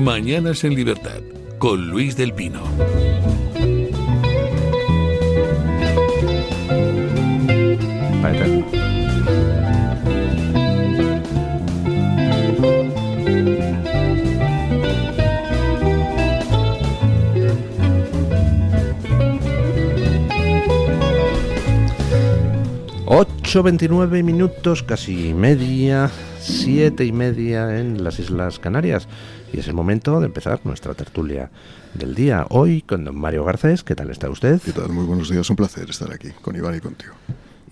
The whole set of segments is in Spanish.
Mañanas en Libertad, con Luis del Pino. Ocho 29 minutos, casi media, 7:30 en las Islas Canarias. Y es el momento de empezar nuestra tertulia del día. Hoy con don Mario Garcés. ¿Qué tal está usted? ¿Qué tal? Muy buenos días. Un placer estar aquí con Iván y contigo.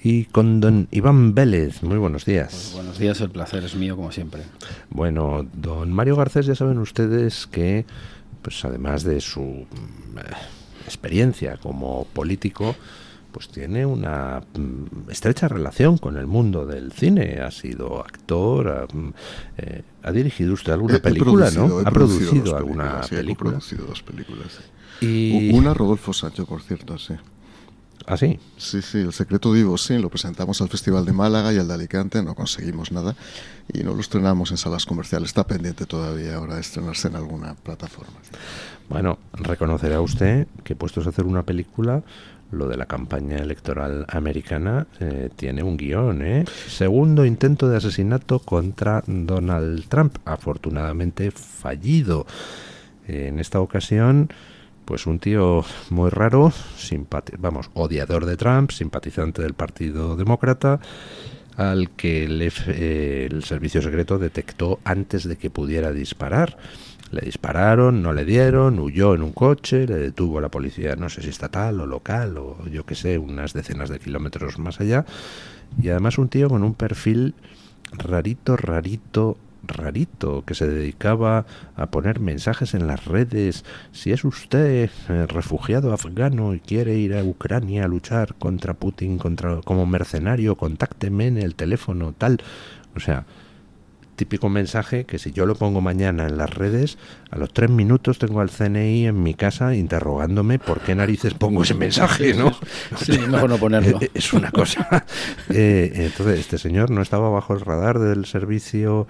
Y con don Iván Vélez. Muy buenos días. Pues buenos días, el placer es mío como siempre. Bueno, don Mario Garcés, ya saben ustedes que, pues además de su experiencia como político, pues tiene una estrecha relación con el mundo del cine. Ha sido actor, ha dirigido usted alguna película, ¿no? Ha producido alguna película. He producido 2 películas. Y una Rodolfo Sancho, por cierto, sí. ¿Ah, sí? Sí, El secreto vivo, sí. Lo presentamos al Festival de Málaga y al de Alicante, no conseguimos nada. Y no lo estrenamos en salas comerciales. Está pendiente todavía ahora de estrenarse en alguna plataforma. Bueno, reconocerá usted que puestos a hacer una película, lo de la campaña electoral americana tiene un guión, ¿eh? Segundo intento de asesinato contra Donald Trump, afortunadamente fallido. En esta ocasión, pues un tío muy raro, odiador de Trump, simpatizante del Partido Demócrata, al que el servicio secreto detectó antes de que pudiera disparar. Le dispararon, no le dieron, huyó en un coche, le detuvo la policía, no sé si estatal o local o yo qué sé, unas decenas de kilómetros más allá. Y además un tío con un perfil rarito, que se dedicaba a poner mensajes en las redes. Si es usted refugiado afgano y quiere ir a Ucrania a luchar contra Putin, como mercenario, contácteme en el teléfono, tal. O sea, típico mensaje que si yo lo pongo mañana en las redes, a los 3 minutos tengo al CNI en mi casa interrogándome por qué narices pongo ese mensaje, ¿no? Sí, mejor no ponerlo. Es una cosa. Entonces, este señor no estaba bajo el radar del servicio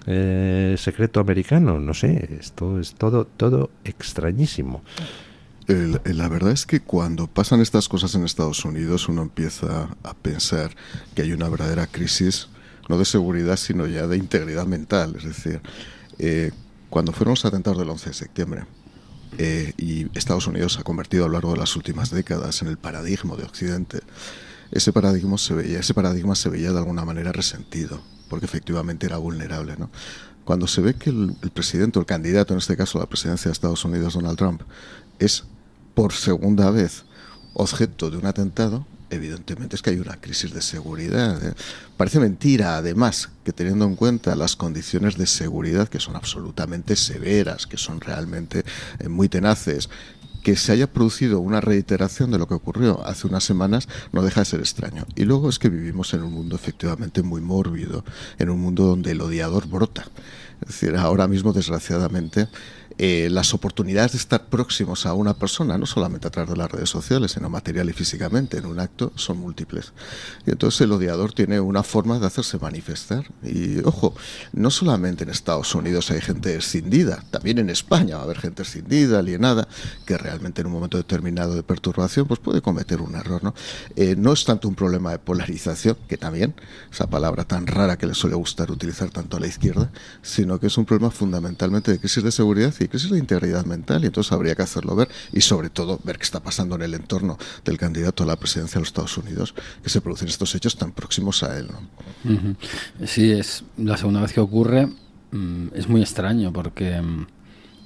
secreto americano. No sé, esto es todo extrañísimo. La verdad es que cuando pasan estas cosas en Estados Unidos, uno empieza a pensar que hay una verdadera crisis, no de seguridad, sino ya de integridad mental. Es decir, cuando fueron los atentados del 11 de septiembre, y Estados Unidos se ha convertido a lo largo de las últimas décadas en el paradigma de Occidente, ese paradigma se veía de alguna manera resentido, porque efectivamente era vulnerable, ¿no? Cuando se ve que el presidente, o el candidato en este caso a la presidencia de Estados Unidos, Donald Trump, es por segunda vez objeto de un atentado, evidentemente es que hay una crisis de seguridad. Parece mentira, además, que teniendo en cuenta las condiciones de seguridad, que son absolutamente severas, que son realmente muy tenaces, que se haya producido una reiteración de lo que ocurrió hace unas semanas no deja de ser extraño. Y luego es que vivimos en un mundo efectivamente muy mórbido, en un mundo donde el odiador brota. Es decir, ahora mismo, desgraciadamente, las oportunidades de estar próximos a una persona, no solamente a través de las redes sociales, sino material y físicamente, en un acto, son múltiples. Y entonces el odiador tiene una forma de hacerse manifestar. Y, ojo, no solamente en Estados Unidos hay gente escindida, también en España va a haber gente escindida, alienada, que realmente en un momento determinado de perturbación pues puede cometer un error, ¿no? No es tanto un problema de polarización, que también, esa palabra tan rara que le suele gustar utilizar tanto a la izquierda, sino que es un problema fundamentalmente de crisis de seguridad y crisis de integridad mental, y entonces habría que hacerlo ver, y sobre todo ver qué está pasando en el entorno del candidato a la presidencia de los Estados Unidos, que se producen estos hechos tan próximos a él, ¿no? Uh-huh. Sí, es la segunda vez que ocurre. Es muy extraño porque,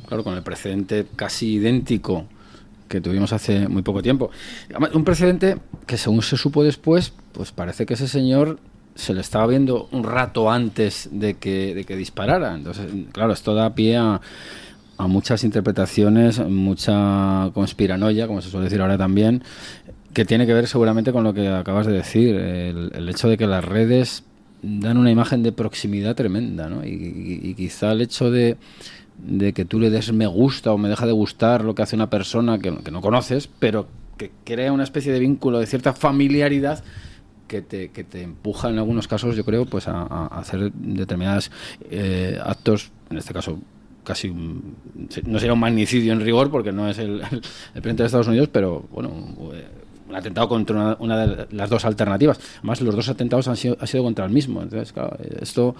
claro, con el precedente casi idéntico que tuvimos hace muy poco tiempo, un precedente que según se supo después, pues parece que ese señor se le estaba viendo un rato antes de que disparara. Entonces, claro, esto da pie a muchas interpretaciones, mucha conspiranoia, como se suele decir ahora también, que tiene que ver seguramente con lo que acabas de decir, el hecho de que las redes dan una imagen de proximidad tremenda, ¿no? Y quizá el hecho de que tú le des me gusta o me deja de gustar lo que hace una persona que no conoces, pero que crea una especie de vínculo de cierta familiaridad que te empuja en algunos casos, yo creo, pues a hacer determinados actos, en este caso casi no sería un magnicidio en rigor porque no es el presidente de Estados Unidos, pero bueno, un atentado contra una de las dos alternativas. Además, los dos atentados ha sido contra el mismo. Entonces, claro, esto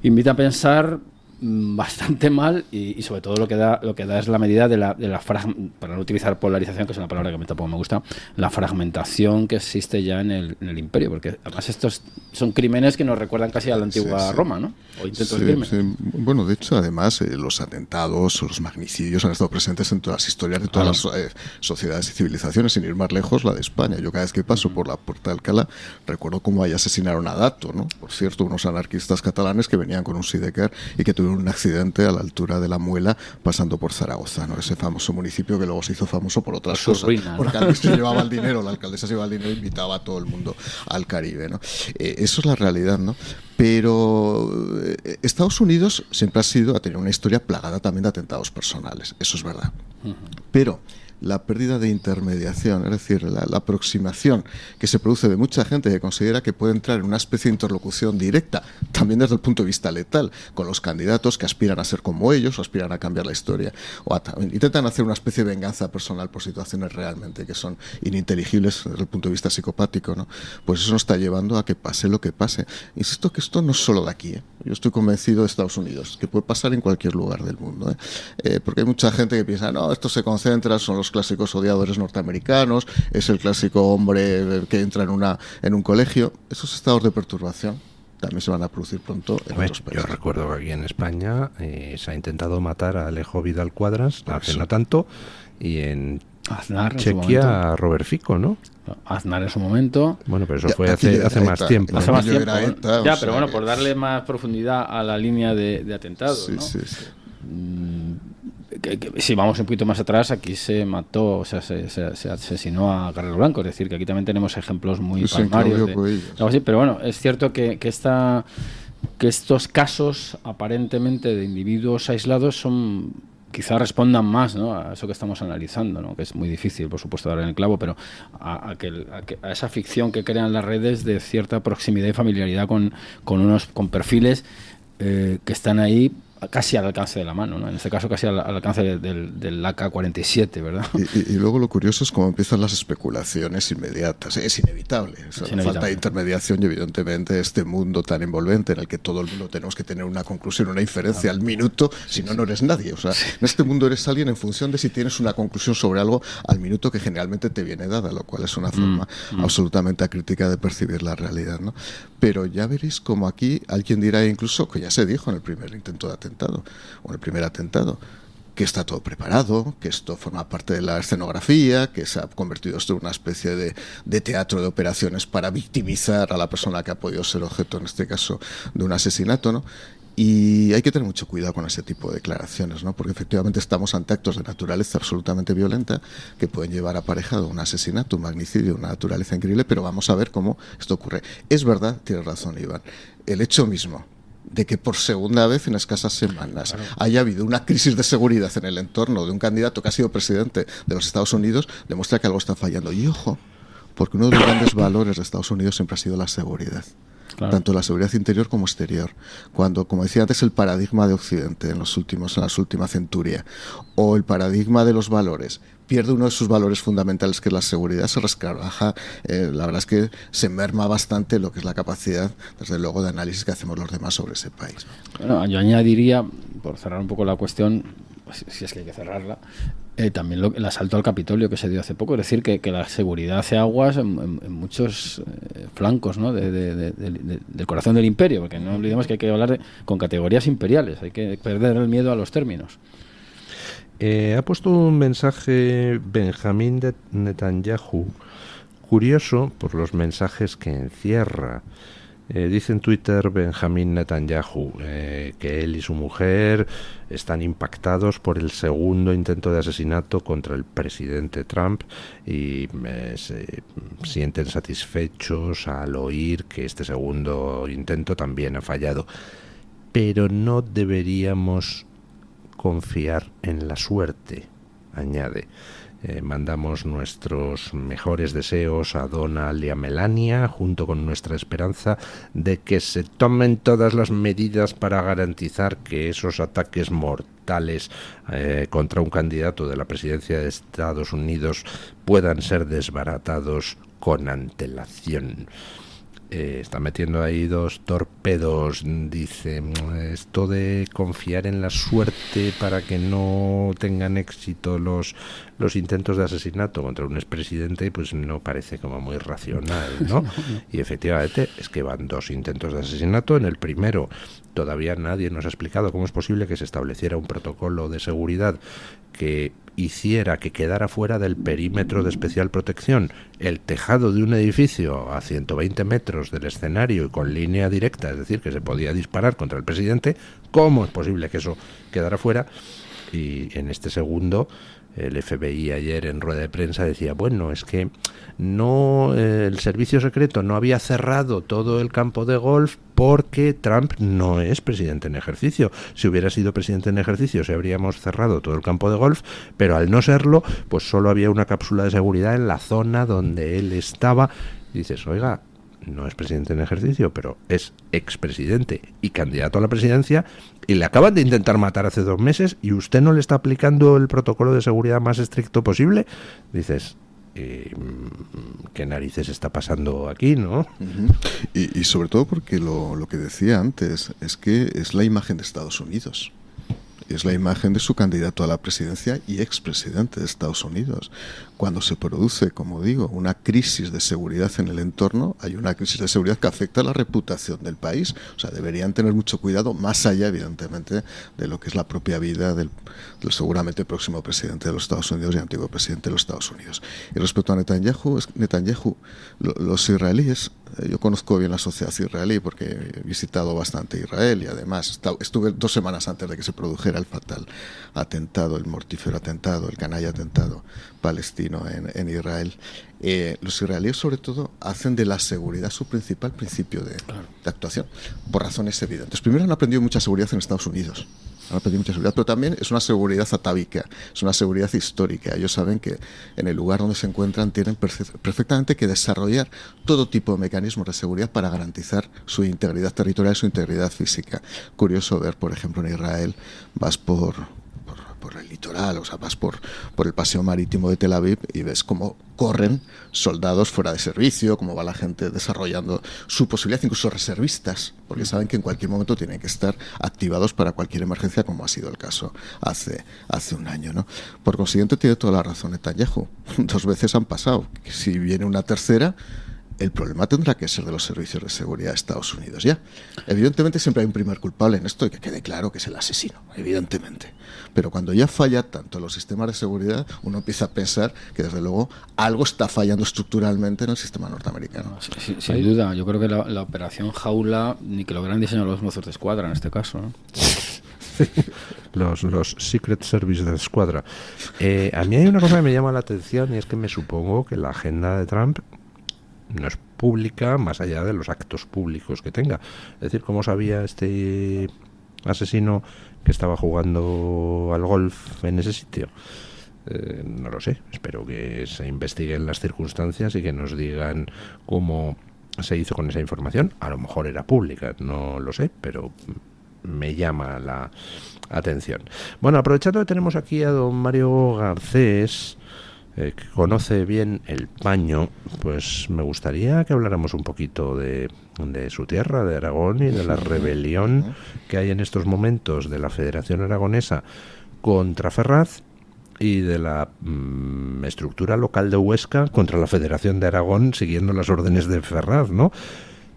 invita a pensar bastante mal y sobre todo lo que da es la medida de la para no utilizar polarización, que es una palabra que a mí tampoco me gusta, la fragmentación que existe ya en el imperio, porque además estos son crímenes que nos recuerdan casi a la antigua Roma, ¿no? O intentos de crimen. Sí. Bueno, de hecho, además, los atentados o los magnicidios han estado presentes en todas las historias de todas las sociedades y civilizaciones, sin ir más lejos, la de España. Yo cada vez que paso por la Puerta de Alcalá recuerdo cómo ahí asesinaron a Dato, ¿no? Por cierto, unos anarquistas catalanes que venían con un sidecar y que tuvieron un accidente a la altura de la Muela pasando por Zaragoza, ¿no? Ese famoso municipio que luego se hizo famoso por otras cosas. Ruina, ¿no? Porque antes se llevaba el dinero, la alcaldesa se llevaba el dinero e invitaba a todo el mundo al Caribe, ¿no? Eso es la realidad, ¿no? Pero Estados Unidos siempre ha tenido una historia plagada también de atentados personales, eso es verdad. Pero la pérdida de intermediación, es decir, la aproximación que se produce de mucha gente que considera que puede entrar en una especie de interlocución directa, también desde el punto de vista letal, con los candidatos que aspiran a ser como ellos, o aspiran a cambiar la historia, o intentan hacer una especie de venganza personal por situaciones realmente que son ininteligibles desde el punto de vista psicopático, ¿no? Pues eso nos está llevando a que pase lo que pase. Insisto que esto no es solo de aquí, ¿eh? Yo estoy convencido de Estados Unidos, que puede pasar en cualquier lugar del mundo, ¿eh? Porque hay mucha gente que piensa, no, esto se concentra, son los clásicos odiadores norteamericanos, es el clásico hombre que entra en un colegio. Esos estados de perturbación también se van a producir pronto en otros países. Yo recuerdo que aquí en España se ha intentado matar a Alejo Vidal Cuadras hace no tanto, y en Aznar, Chequia a Robert Fico, ¿no? Aznar en su momento. Bueno, pero eso fue hace más tiempo. Hace más tiempo. ETA, ya, pero bueno, por darle más profundidad a la línea de atentados, ¿no? Sí. Si vamos un poquito más atrás, aquí se mató, o sea, se asesinó a Carrero Blanco, es decir, que aquí también tenemos ejemplos muy palmarios algo así, pero bueno, es cierto que estos casos aparentemente de individuos aislados quizá respondan más, ¿no?, a eso que estamos analizando, ¿no?, que es muy difícil, por supuesto, dar en el clavo, pero a esa ficción que crean las redes de cierta proximidad y familiaridad con perfiles que están ahí casi al alcance de la mano, ¿no? En este caso casi al alcance del AK-47, ¿verdad? Y luego lo curioso es cómo empiezan las especulaciones inmediatas. Es inevitable. O sea, falta de intermediación y evidentemente este mundo tan envolvente en el que todo el mundo tenemos que tener una conclusión, una inferencia al minuto, si no, no eres nadie. O sea, en este mundo eres alguien en función de si tienes una conclusión sobre algo al minuto que generalmente te viene dada, lo cual es una forma absolutamente acrítica de percibir la realidad, ¿no? Pero ya veréis como aquí alguien dirá, incluso que ya se dijo en el primer intento de atentado, o en el primer atentado, que está todo preparado, que esto forma parte de la escenografía, que se ha convertido esto en una especie de teatro de operaciones para victimizar a la persona que ha podido ser objeto, en este caso, de un asesinato, ¿no? Y hay que tener mucho cuidado con ese tipo de declaraciones, ¿no? Porque efectivamente estamos ante actos de naturaleza absolutamente violenta que pueden llevar aparejado un asesinato, un magnicidio, una naturaleza increíble, pero vamos a ver cómo esto ocurre. Es verdad, tiene razón Iván, el hecho mismo de que por segunda vez en escasas semanas haya habido una crisis de seguridad en el entorno de un candidato que ha sido presidente de los Estados Unidos demuestra que algo está fallando. Y ojo, porque uno de los grandes valores de Estados Unidos siempre ha sido la seguridad. Claro. Tanto la seguridad interior como exterior. Cuando, como decía antes, el paradigma de Occidente en las últimas centurias, o el paradigma de los valores, pierde uno de sus valores fundamentales, que es la seguridad, se resquebraja, la verdad es que se merma bastante lo que es la capacidad, desde luego, de análisis que hacemos los demás sobre ese país. Bueno, yo añadiría, por cerrar un poco la cuestión, si es que hay que cerrarla, también el asalto al Capitolio que se dio hace poco, es decir, que la seguridad hace aguas en muchos flancos, ¿no?, del corazón del imperio, porque no olvidemos que hay que hablar con categorías imperiales, hay que perder el miedo a los términos. Ha puesto un mensaje Benjamín Netanyahu, curioso por los mensajes que encierra. Dice en Twitter Benjamín Netanyahu que él y su mujer están impactados por el segundo intento de asesinato contra el presidente Trump y se sienten satisfechos al oír que este segundo intento también ha fallado. Pero no deberíamos confiar en la suerte, añade. Mandamos nuestros mejores deseos a Donald y a Melania, junto con nuestra esperanza de que se tomen todas las medidas para garantizar que esos ataques mortales contra un candidato de la presidencia de Estados Unidos puedan ser desbaratados con antelación. Está metiendo ahí 2 torpedos, dice, esto de confiar en la suerte para que no tengan éxito los intentos de asesinato contra un expresidente, pues no parece como muy racional, ¿no? Y efectivamente es que van 2 intentos de asesinato. En el primero todavía nadie nos ha explicado cómo es posible que se estableciera un protocolo de seguridad que hiciera que quedara fuera del perímetro de especial protección el tejado de un edificio a 120 metros del escenario y con línea directa, es decir, que se podía disparar contra el presidente. ¿Cómo es posible que eso quedara fuera? Y en este segundo, el FBI ayer en rueda de prensa decía, bueno, es que no, el servicio secreto no había cerrado todo el campo de golf porque Trump no es presidente en ejercicio. Si hubiera sido presidente en ejercicio, se habríamos cerrado todo el campo de golf, pero al no serlo, pues solo había una cápsula de seguridad en la zona donde él estaba. Y dices, oiga, no es presidente en ejercicio, pero es expresidente y candidato a la presidencia, y le acaban de intentar matar hace 2 meses y usted no le está aplicando el protocolo de seguridad más estricto posible. Dices, ¿qué narices está pasando aquí, no? Uh-huh. Y sobre todo porque lo que decía antes es que es la imagen de Estados Unidos. Es la imagen de su candidato a la presidencia y expresidente de Estados Unidos. Cuando se produce, como digo, una crisis de seguridad en el entorno, hay una crisis de seguridad que afecta a la reputación del país. O sea, deberían tener mucho cuidado, más allá, evidentemente, de lo que es la propia vida del seguramente próximo presidente de los Estados Unidos y antiguo presidente de los Estados Unidos. Y respecto a Netanyahu, los israelíes, yo conozco bien la sociedad israelí porque he visitado bastante Israel y además estuve 2 semanas antes de que se produjera el fatal atentado, el mortífero atentado, el canalla atentado palestino en Israel. Los israelíes sobre todo hacen de la seguridad su principal principio de actuación, por razones evidentes. Primero, han aprendido mucha seguridad en Estados Unidos. Han aprendido mucha seguridad, pero también es una seguridad atávica, es una seguridad histórica. Ellos saben que en el lugar donde se encuentran tienen perfectamente que desarrollar todo tipo de mecanismos de seguridad para garantizar su integridad territorial y su integridad física. Curioso ver, por ejemplo, en Israel, vas por el litoral, o sea, vas por el paseo marítimo de Tel Aviv y ves cómo corren soldados fuera de servicio, cómo va la gente desarrollando su posibilidad, incluso reservistas, porque saben que en cualquier momento tienen que estar activados para cualquier emergencia, como ha sido el caso hace 1 año, ¿no? Por consiguiente, tiene toda la razón Netanyahu. 2 veces han pasado. Si viene una tercera, el problema tendrá que ser de los servicios de seguridad de Estados Unidos ya. Evidentemente siempre hay un primer culpable en esto y que quede claro que es el asesino, evidentemente. Pero cuando ya falla tanto los sistemas de seguridad, uno empieza a pensar que desde luego algo está fallando estructuralmente en el sistema norteamericano. Sin duda, yo creo que la operación Jaula ni que lo hubieran diseñado los mozos de escuadra en este caso, ¿no? Los Secret Service de escuadra. A mí hay una cosa que me llama la atención y es que me supongo que la agenda de Trump no es pública más allá de los actos públicos que tenga. Es decir, ¿cómo sabía este asesino que estaba jugando al golf en ese sitio? No lo sé. Espero que se investiguen las circunstancias y que nos digan cómo se hizo con esa información. A lo mejor era pública, no lo sé, pero me llama la atención. Bueno, aprovechando que tenemos aquí a don Mario Garcés, que conoce bien el paño, pues me gustaría que habláramos un poquito de su tierra, de Aragón, y de la rebelión que hay en estos momentos de la Federación Aragonesa contra Ferraz y de la estructura local de Huesca contra la Federación de Aragón, siguiendo las órdenes de Ferraz, ¿no?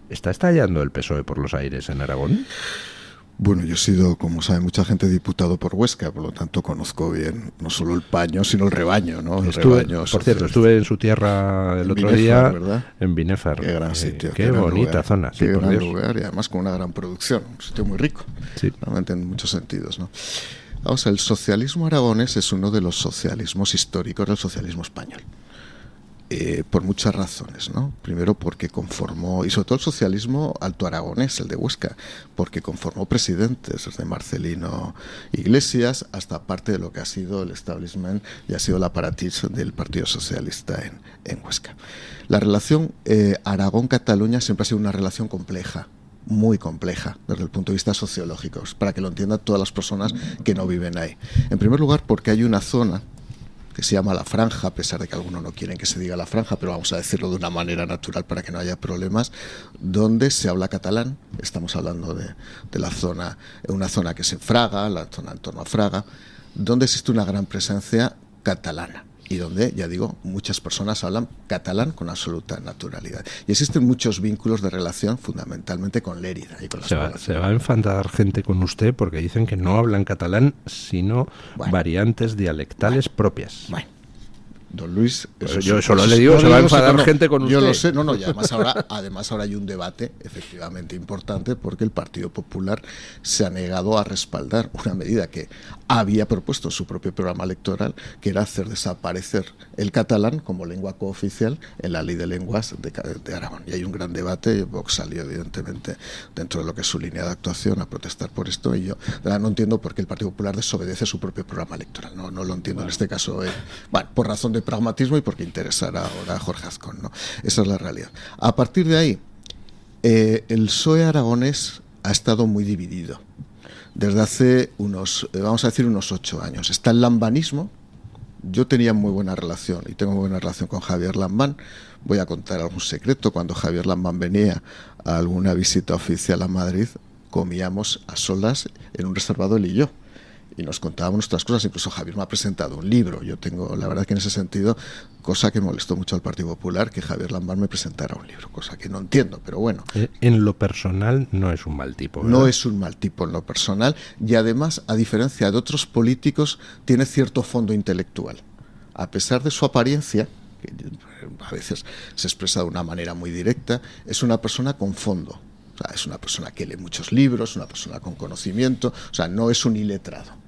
¿Está estallando el PSOE por los aires en Aragón? Bueno, yo he sido, como sabe mucha gente, diputado por Huesca, por lo tanto conozco bien no solo el paño, sino el rebaño, ¿no? Por cierto, estuve en su tierra el otro día, ¿verdad? En Binéfar. Qué gran sitio. Qué bonita lugar, zona. Qué gran lugar y además con una gran producción. Un sitio muy rico, sí, realmente en muchos sentidos, ¿no? Vamos, el socialismo aragonés es uno de los socialismos históricos del socialismo español. por muchas razones, ¿no? Primero porque conformó, y sobre todo el socialismo alto aragonés, el de Huesca, porque conformó presidentes, desde Marcelino Iglesias hasta parte de lo que ha sido el establishment y ha sido el aparatis del Partido Socialista en Huesca. La relación Aragón-Cataluña siempre ha sido una relación compleja, muy compleja desde el punto de vista sociológico, para que lo entiendan todas las personas que no viven ahí. En primer lugar, porque hay una zona que se llama La Franja, a pesar de que algunos no quieren que se diga La Franja, pero vamos a decirlo de una manera natural para que no haya problemas, donde se habla catalán. Estamos hablando de la zona, una zona que es en Fraga, la zona en torno a Fraga, donde existe una gran presencia catalana y donde, ya digo, muchas personas hablan catalán con absoluta naturalidad. Y existen muchos vínculos de relación, fundamentalmente con Lérida y con las poblaciones. Se va a enfadar gente con usted porque dicen que no hablan catalán, sino variantes dialectales propias. Bueno, don Luis, yo solo le digo, se va a enfadar gente con usted. Yo lo sé, y además ahora hay un debate efectivamente importante, porque el Partido Popular se ha negado a respaldar una medida que había propuesto en su propio programa electoral, que era hacer desaparecer el catalán como lengua cooficial en la Ley de Lenguas de Aragón. Y hay un gran debate. Vox salió evidentemente dentro de lo que es su línea de actuación a protestar por esto, y yo no entiendo por qué el Partido Popular desobedece su propio programa electoral. No lo entiendo en este caso. Por razón de pragmatismo y porque interesará ahora a Jorge Azcón, ¿no? Esa es la realidad. A partir de ahí, el PSOE aragonés ha estado muy dividido desde hace unos 8 años. Está el lambanismo. Yo tenía muy buena relación y tengo muy buena relación con Javier Lambán. Voy a contar algún secreto. Cuando Javier Lambán venía a alguna visita oficial a Madrid, comíamos a solas en un reservado él y yo, y nos contábamos nuestras cosas. Incluso Javier me ha presentado un libro. Yo tengo, la verdad que en ese sentido, cosa que molestó mucho al Partido Popular, que Javier Lambán me presentara un libro, cosa que no entiendo, pero bueno. En lo personal no es un mal tipo, ¿verdad? No es un mal tipo en lo personal, y además, a diferencia de otros políticos, tiene cierto fondo intelectual. A pesar de su apariencia, que a veces se expresa de una manera muy directa, es una persona con fondo. O sea, es una persona que lee muchos libros, una persona con conocimiento, o sea, no es un iletrado.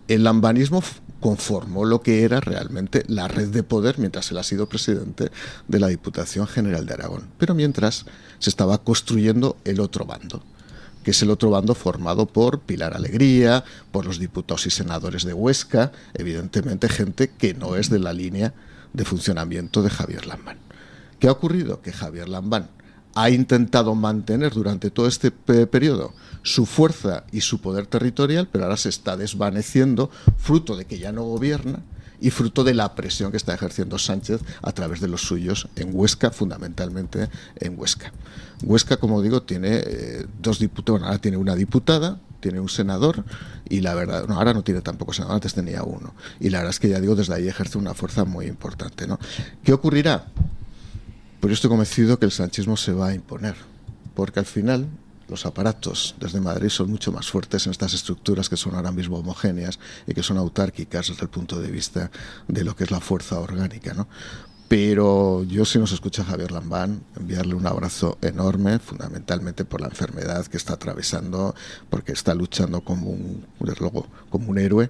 El lambanismo conformó lo que era realmente la red de poder mientras él ha sido presidente de la Diputación General de Aragón. Pero mientras se estaba construyendo el otro bando, que es el otro bando formado por Pilar Alegría, por los diputados y senadores de Huesca, evidentemente gente que no es de la línea de funcionamiento de Javier Lambán. ¿Qué ha ocurrido? Que Javier Lambán ha intentado mantener durante todo este periodo su fuerza y su poder territorial, pero ahora se está desvaneciendo, fruto de que ya no gobierna y fruto de la presión que está ejerciendo Sánchez a través de los suyos en Huesca, fundamentalmente en Huesca. Huesca, como digo, tiene 2 diputados, ahora tiene una diputada, tiene un senador, y la verdad, ahora no tiene tampoco senador, antes tenía uno, y la verdad es que, ya digo, desde ahí ejerce una fuerza muy importante, ¿no? ¿Qué ocurrirá? Pues yo estoy convencido que el sanchismo se va a imponer, porque al final los aparatos desde Madrid son mucho más fuertes en estas estructuras que son ahora mismo homogéneas y que son autárquicas desde el punto de vista de lo que es la fuerza orgánica, ¿no? Pero yo, si nos escucha Javier Lambán, enviarle un abrazo enorme, fundamentalmente por la enfermedad que está atravesando, porque está luchando como un héroe.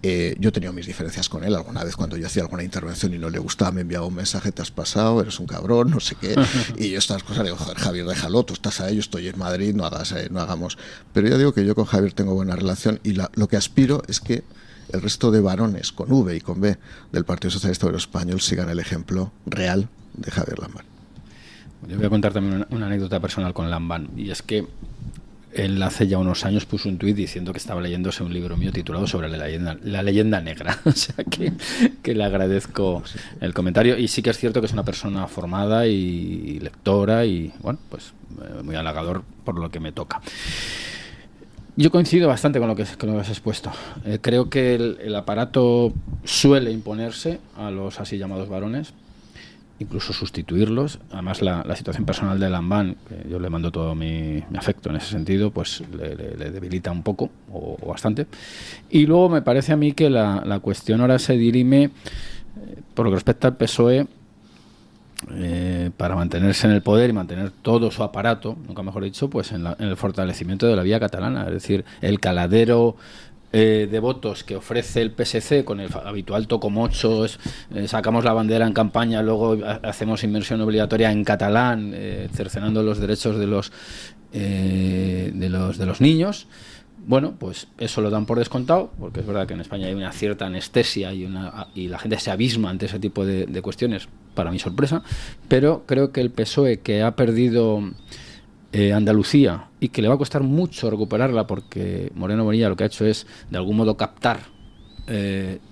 Yo he tenido mis diferencias con él. Alguna vez, cuando yo hacía alguna intervención y no le gustaba, me enviaba un mensaje: te has pasado, eres un cabrón, no sé qué. Y yo estas cosas le digo: joder, Javier, déjalo, tú estás ahí, yo estoy en Madrid, no hagamos. Pero ya digo que yo con Javier tengo buena relación, y lo que aspiro es que el resto de varones con V y con B del Partido Socialista Obrero Español sigan el ejemplo real de Javier Lambán. Yo voy a contar también una anécdota personal con Lambán, y es que él hace ya unos años puso un tuit diciendo que estaba leyéndose un libro mío titulado sobre la leyenda negra. O sea que le agradezco el comentario, y sí que es cierto que es una persona formada y lectora, y bueno, pues muy halagador por lo que me toca. Yo coincido bastante con lo que has expuesto. Creo que el aparato suele imponerse a los así llamados varones, incluso sustituirlos. Además, la situación personal de Lambán, que yo le mando todo mi afecto en ese sentido, pues le debilita un poco o bastante. Y luego me parece a mí que la cuestión ahora se dirime, por lo que respecta al PSOE, para mantenerse en el poder y mantener todo su aparato, nunca mejor dicho, pues en el fortalecimiento de la vía catalana. Es decir, el caladero de votos que ofrece el PSC con el habitual tocomocho, sacamos la bandera en campaña, luego hacemos inmersión obligatoria en catalán, cercenando los derechos de los niños. Bueno, pues eso lo dan por descontado, porque es verdad que en España hay una cierta anestesia y la gente se abisma ante ese tipo de cuestiones, para mi sorpresa, pero creo que el PSOE, que ha perdido Andalucía y que le va a costar mucho recuperarla, porque Moreno Bonilla lo que ha hecho es de algún modo captar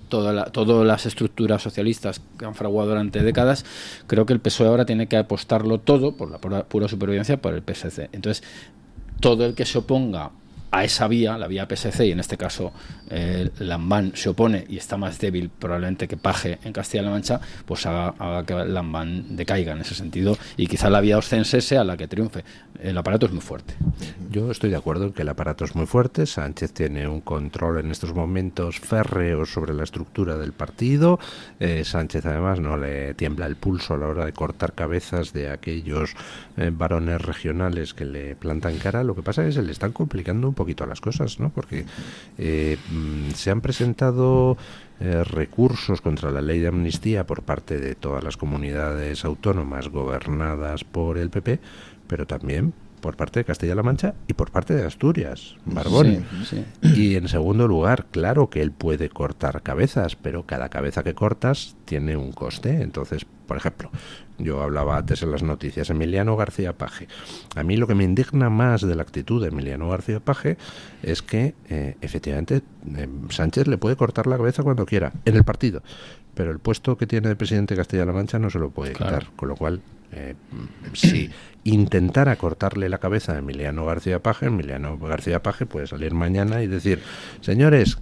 todas las estructuras socialistas que han fraguado durante décadas. Creo que el PSOE ahora tiene que apostarlo todo por la pura supervivencia por el PSC. Entonces, todo el que se oponga a esa vía, la vía PSC, y en este caso Lambán se opone y está más débil probablemente que Paje en Castilla-La Mancha, pues haga que Lambán decaiga en ese sentido, y quizá la vía oscense sea la que triunfe. El aparato es muy fuerte. Yo estoy de acuerdo en que el aparato es muy fuerte. Sánchez tiene un control en estos momentos férreo sobre la estructura del partido. Sánchez además no le tiembla el pulso a la hora de cortar cabezas de aquellos varones regionales que le plantan cara. Lo que pasa es que se le están complicando un poquito las cosas, ¿no? Porque se han presentado recursos contra la ley de amnistía por parte de todas las comunidades autónomas gobernadas por el PP, pero también por parte de Castilla-La Mancha y por parte de Asturias, Barbón. Sí. Y en segundo lugar, claro que él puede cortar cabezas, pero cada cabeza que cortas tiene un coste. Entonces, por ejemplo, yo hablaba antes en las noticias, Emiliano García Paje. A mí lo que me indigna más de la actitud de Emiliano García Paje es que efectivamente Sánchez le puede cortar la cabeza cuando quiera, en el partido, pero el puesto que tiene de presidente de Castilla-La Mancha no se lo puede quitar, con lo cual si intentara cortarle la cabeza a Emiliano García Paje puede salir mañana y decir: señores,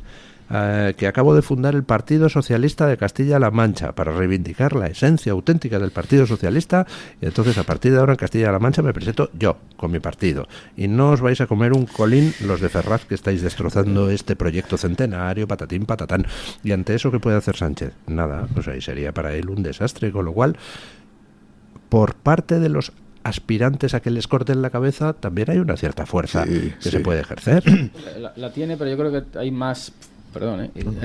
que acabo de fundar el Partido Socialista de Castilla-La Mancha para reivindicar la esencia auténtica del Partido Socialista, y entonces a partir de ahora en Castilla-La Mancha me presento yo con mi partido, y no os vais a comer un colín los de Ferraz, que estáis destrozando este proyecto centenario, patatín patatán. Y ante eso, ¿qué puede hacer Sánchez? Nada, o sea, y sería para él un desastre, con lo cual, por parte de los aspirantes a que les corten la cabeza, también hay una cierta fuerza que se puede ejercer. La tiene, pero yo creo que hay más...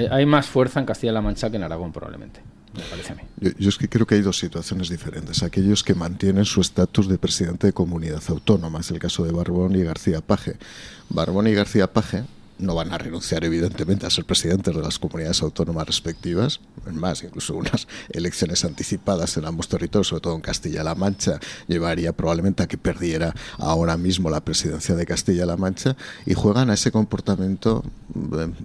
hay más fuerza en Castilla-La Mancha que en Aragón, probablemente, me parece a mí. Yo es que creo que hay dos situaciones diferentes. Aquellos que mantienen su estatus de presidente de comunidad autónoma, es el caso de Barbón y García Paje. Barbón y García Paje no van a renunciar, evidentemente, a ser presidentes de las comunidades autónomas respectivas. Es más, incluso unas elecciones anticipadas en ambos territorios, sobre todo en Castilla-La Mancha, llevaría probablemente a que perdiera ahora mismo la presidencia de Castilla-La Mancha, y juegan a ese comportamiento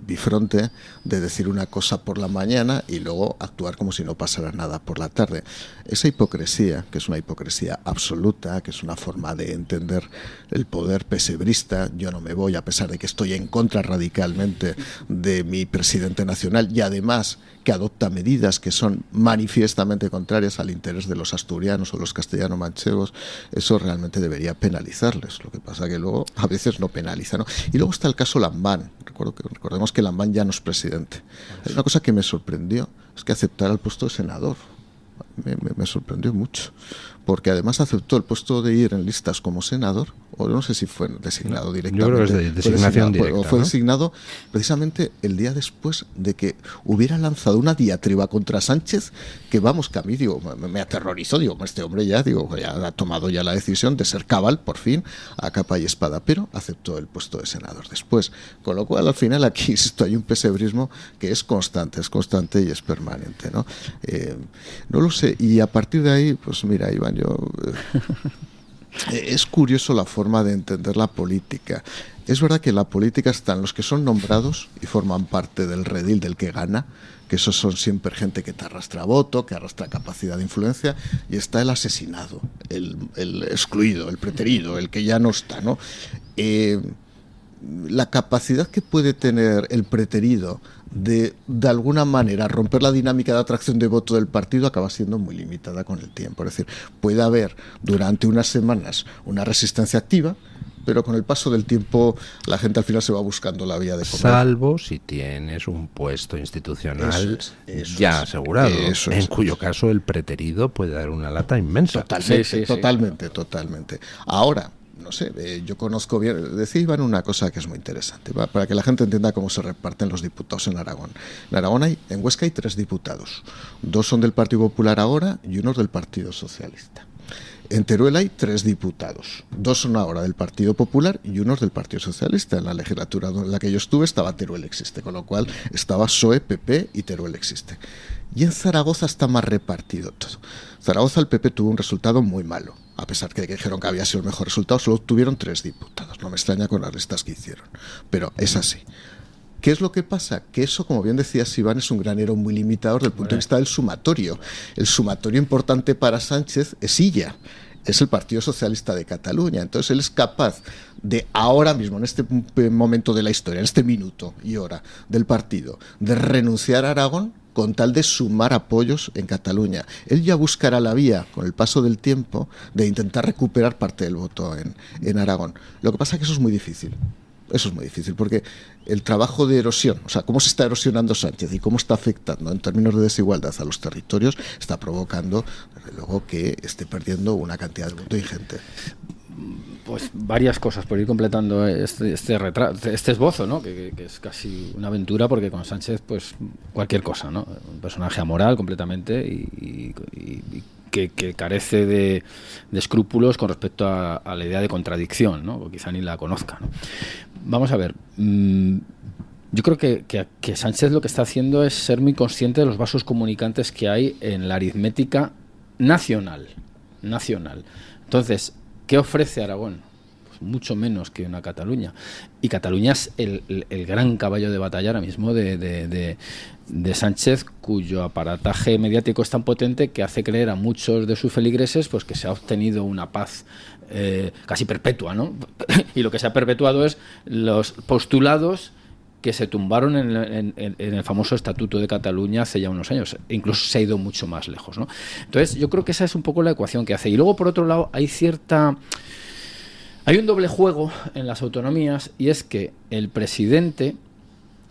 bifronte de decir una cosa por la mañana y luego actuar como si no pasara nada por la tarde. Esa hipocresía, que es una hipocresía absoluta, que es una forma de entender el poder pesebrista: yo no me voy a pesar de que estoy en contra radicalmente de mi presidente nacional, y además que adopta medidas que son manifiestamente contrarias al interés de los asturianos o los castellano-manchegos. Eso realmente debería penalizarles. Lo que pasa que luego a veces no penaliza, ¿no? Y luego está el caso Lambán. Recordemos que Lambán ya no es presidente. Una cosa que me sorprendió es que aceptara el puesto de senador. Me sorprendió mucho, porque además aceptó el puesto de ir en listas como senador, o no sé si fue designado directamente. Yo creo que es de designación directa. Fue ¿no? designado precisamente el día después de que hubiera lanzado una diatriba contra Sánchez, que vamos, que a mí me aterrorizó. Digo, este hombre ya ha tomado ya la decisión de ser cabal, por fin, a capa y espada, pero aceptó el puesto de senador después. Con lo cual, al final, aquí hay un pesebrismo que es constante y es permanente, ¿no? No lo sé. Y a partir de ahí, pues mira, Iván, es curioso la forma de entender la política. Es verdad que en la política están los que son nombrados y forman parte del redil del que gana, que esos son siempre gente que te arrastra voto, que arrastra capacidad de influencia, y está el asesinado, el excluido, el preterido, el que ya no está, ¿no? La capacidad que puede tener el preterido de alguna manera romper la dinámica de atracción de voto del partido acaba siendo muy limitada con el tiempo. Es decir, puede haber durante unas semanas una resistencia activa, pero con el paso del tiempo la gente al final se va buscando la vía de comer. Salvo si tienes un puesto institucional ya asegurado, en cuyo caso el preterido puede dar una lata inmensa. Totalmente. Ahora, no sé, yo conozco bien, decía Iván una cosa que es muy interesante, para que la gente entienda cómo se reparten los diputados en Aragón. En Aragón en Huesca hay 3 diputados, 2 son del Partido Popular ahora y 1 del Partido Socialista. En Teruel hay 3 diputados, 2 son ahora del Partido Popular y 1 del Partido Socialista. En la legislatura en la que yo estuve estaba Teruel existe, con lo cual estaba PSOE, PP y Teruel existe. Y en Zaragoza está más repartido todo. Zaragoza el PP tuvo un resultado muy malo, a pesar de que dijeron que había sido el mejor resultado, solo tuvieron 3 diputados. No me extraña con las listas que hicieron, pero es así. ¿Qué es lo que pasa? Que eso, como bien decías, Iván, es un granero muy limitador desde el punto de vista del sumatorio. El sumatorio importante para Sánchez es Illa, es el Partido Socialista de Cataluña. Entonces él es capaz de ahora mismo, en este momento de la historia, en este minuto y hora del partido, de renunciar a Aragón con tal de sumar apoyos en Cataluña. Él ya buscará la vía, con el paso del tiempo, de intentar recuperar parte del voto en Aragón. Lo que pasa es que eso es muy difícil. Eso es muy difícil, porque el trabajo de erosión, o sea, cómo se está erosionando Sánchez y cómo está afectando en términos de desigualdad a los territorios, está provocando, desde luego, que esté perdiendo una cantidad de voto ingente. Pues varias cosas por ir completando este esbozo, ¿no? Que es casi una aventura, porque con Sánchez pues cualquier cosa, ¿no? Un personaje amoral completamente y que carece de escrúpulos con respecto a la idea de contradicción, ¿no? O quizá ni la conozca, ¿no? Vamos a ver, yo creo que Sánchez lo que está haciendo es ser muy consciente de los vasos comunicantes que hay en la aritmética nacional. Entonces, ¿qué ofrece Aragón? Pues mucho menos que una Cataluña. Y Cataluña es el gran caballo de batalla ahora mismo de Sánchez, cuyo aparataje mediático es tan potente que hace creer a muchos de sus feligreses pues que se ha obtenido una paz casi perpetua, ¿no? Y lo que se ha perpetuado es los postulados que se tumbaron en el famoso Estatuto de Cataluña hace ya unos años. Incluso se ha ido mucho más lejos, ¿no? Entonces, yo creo que esa es un poco la ecuación que hace. Y luego, por otro lado, hay un doble juego en las autonomías, y es que el presidente,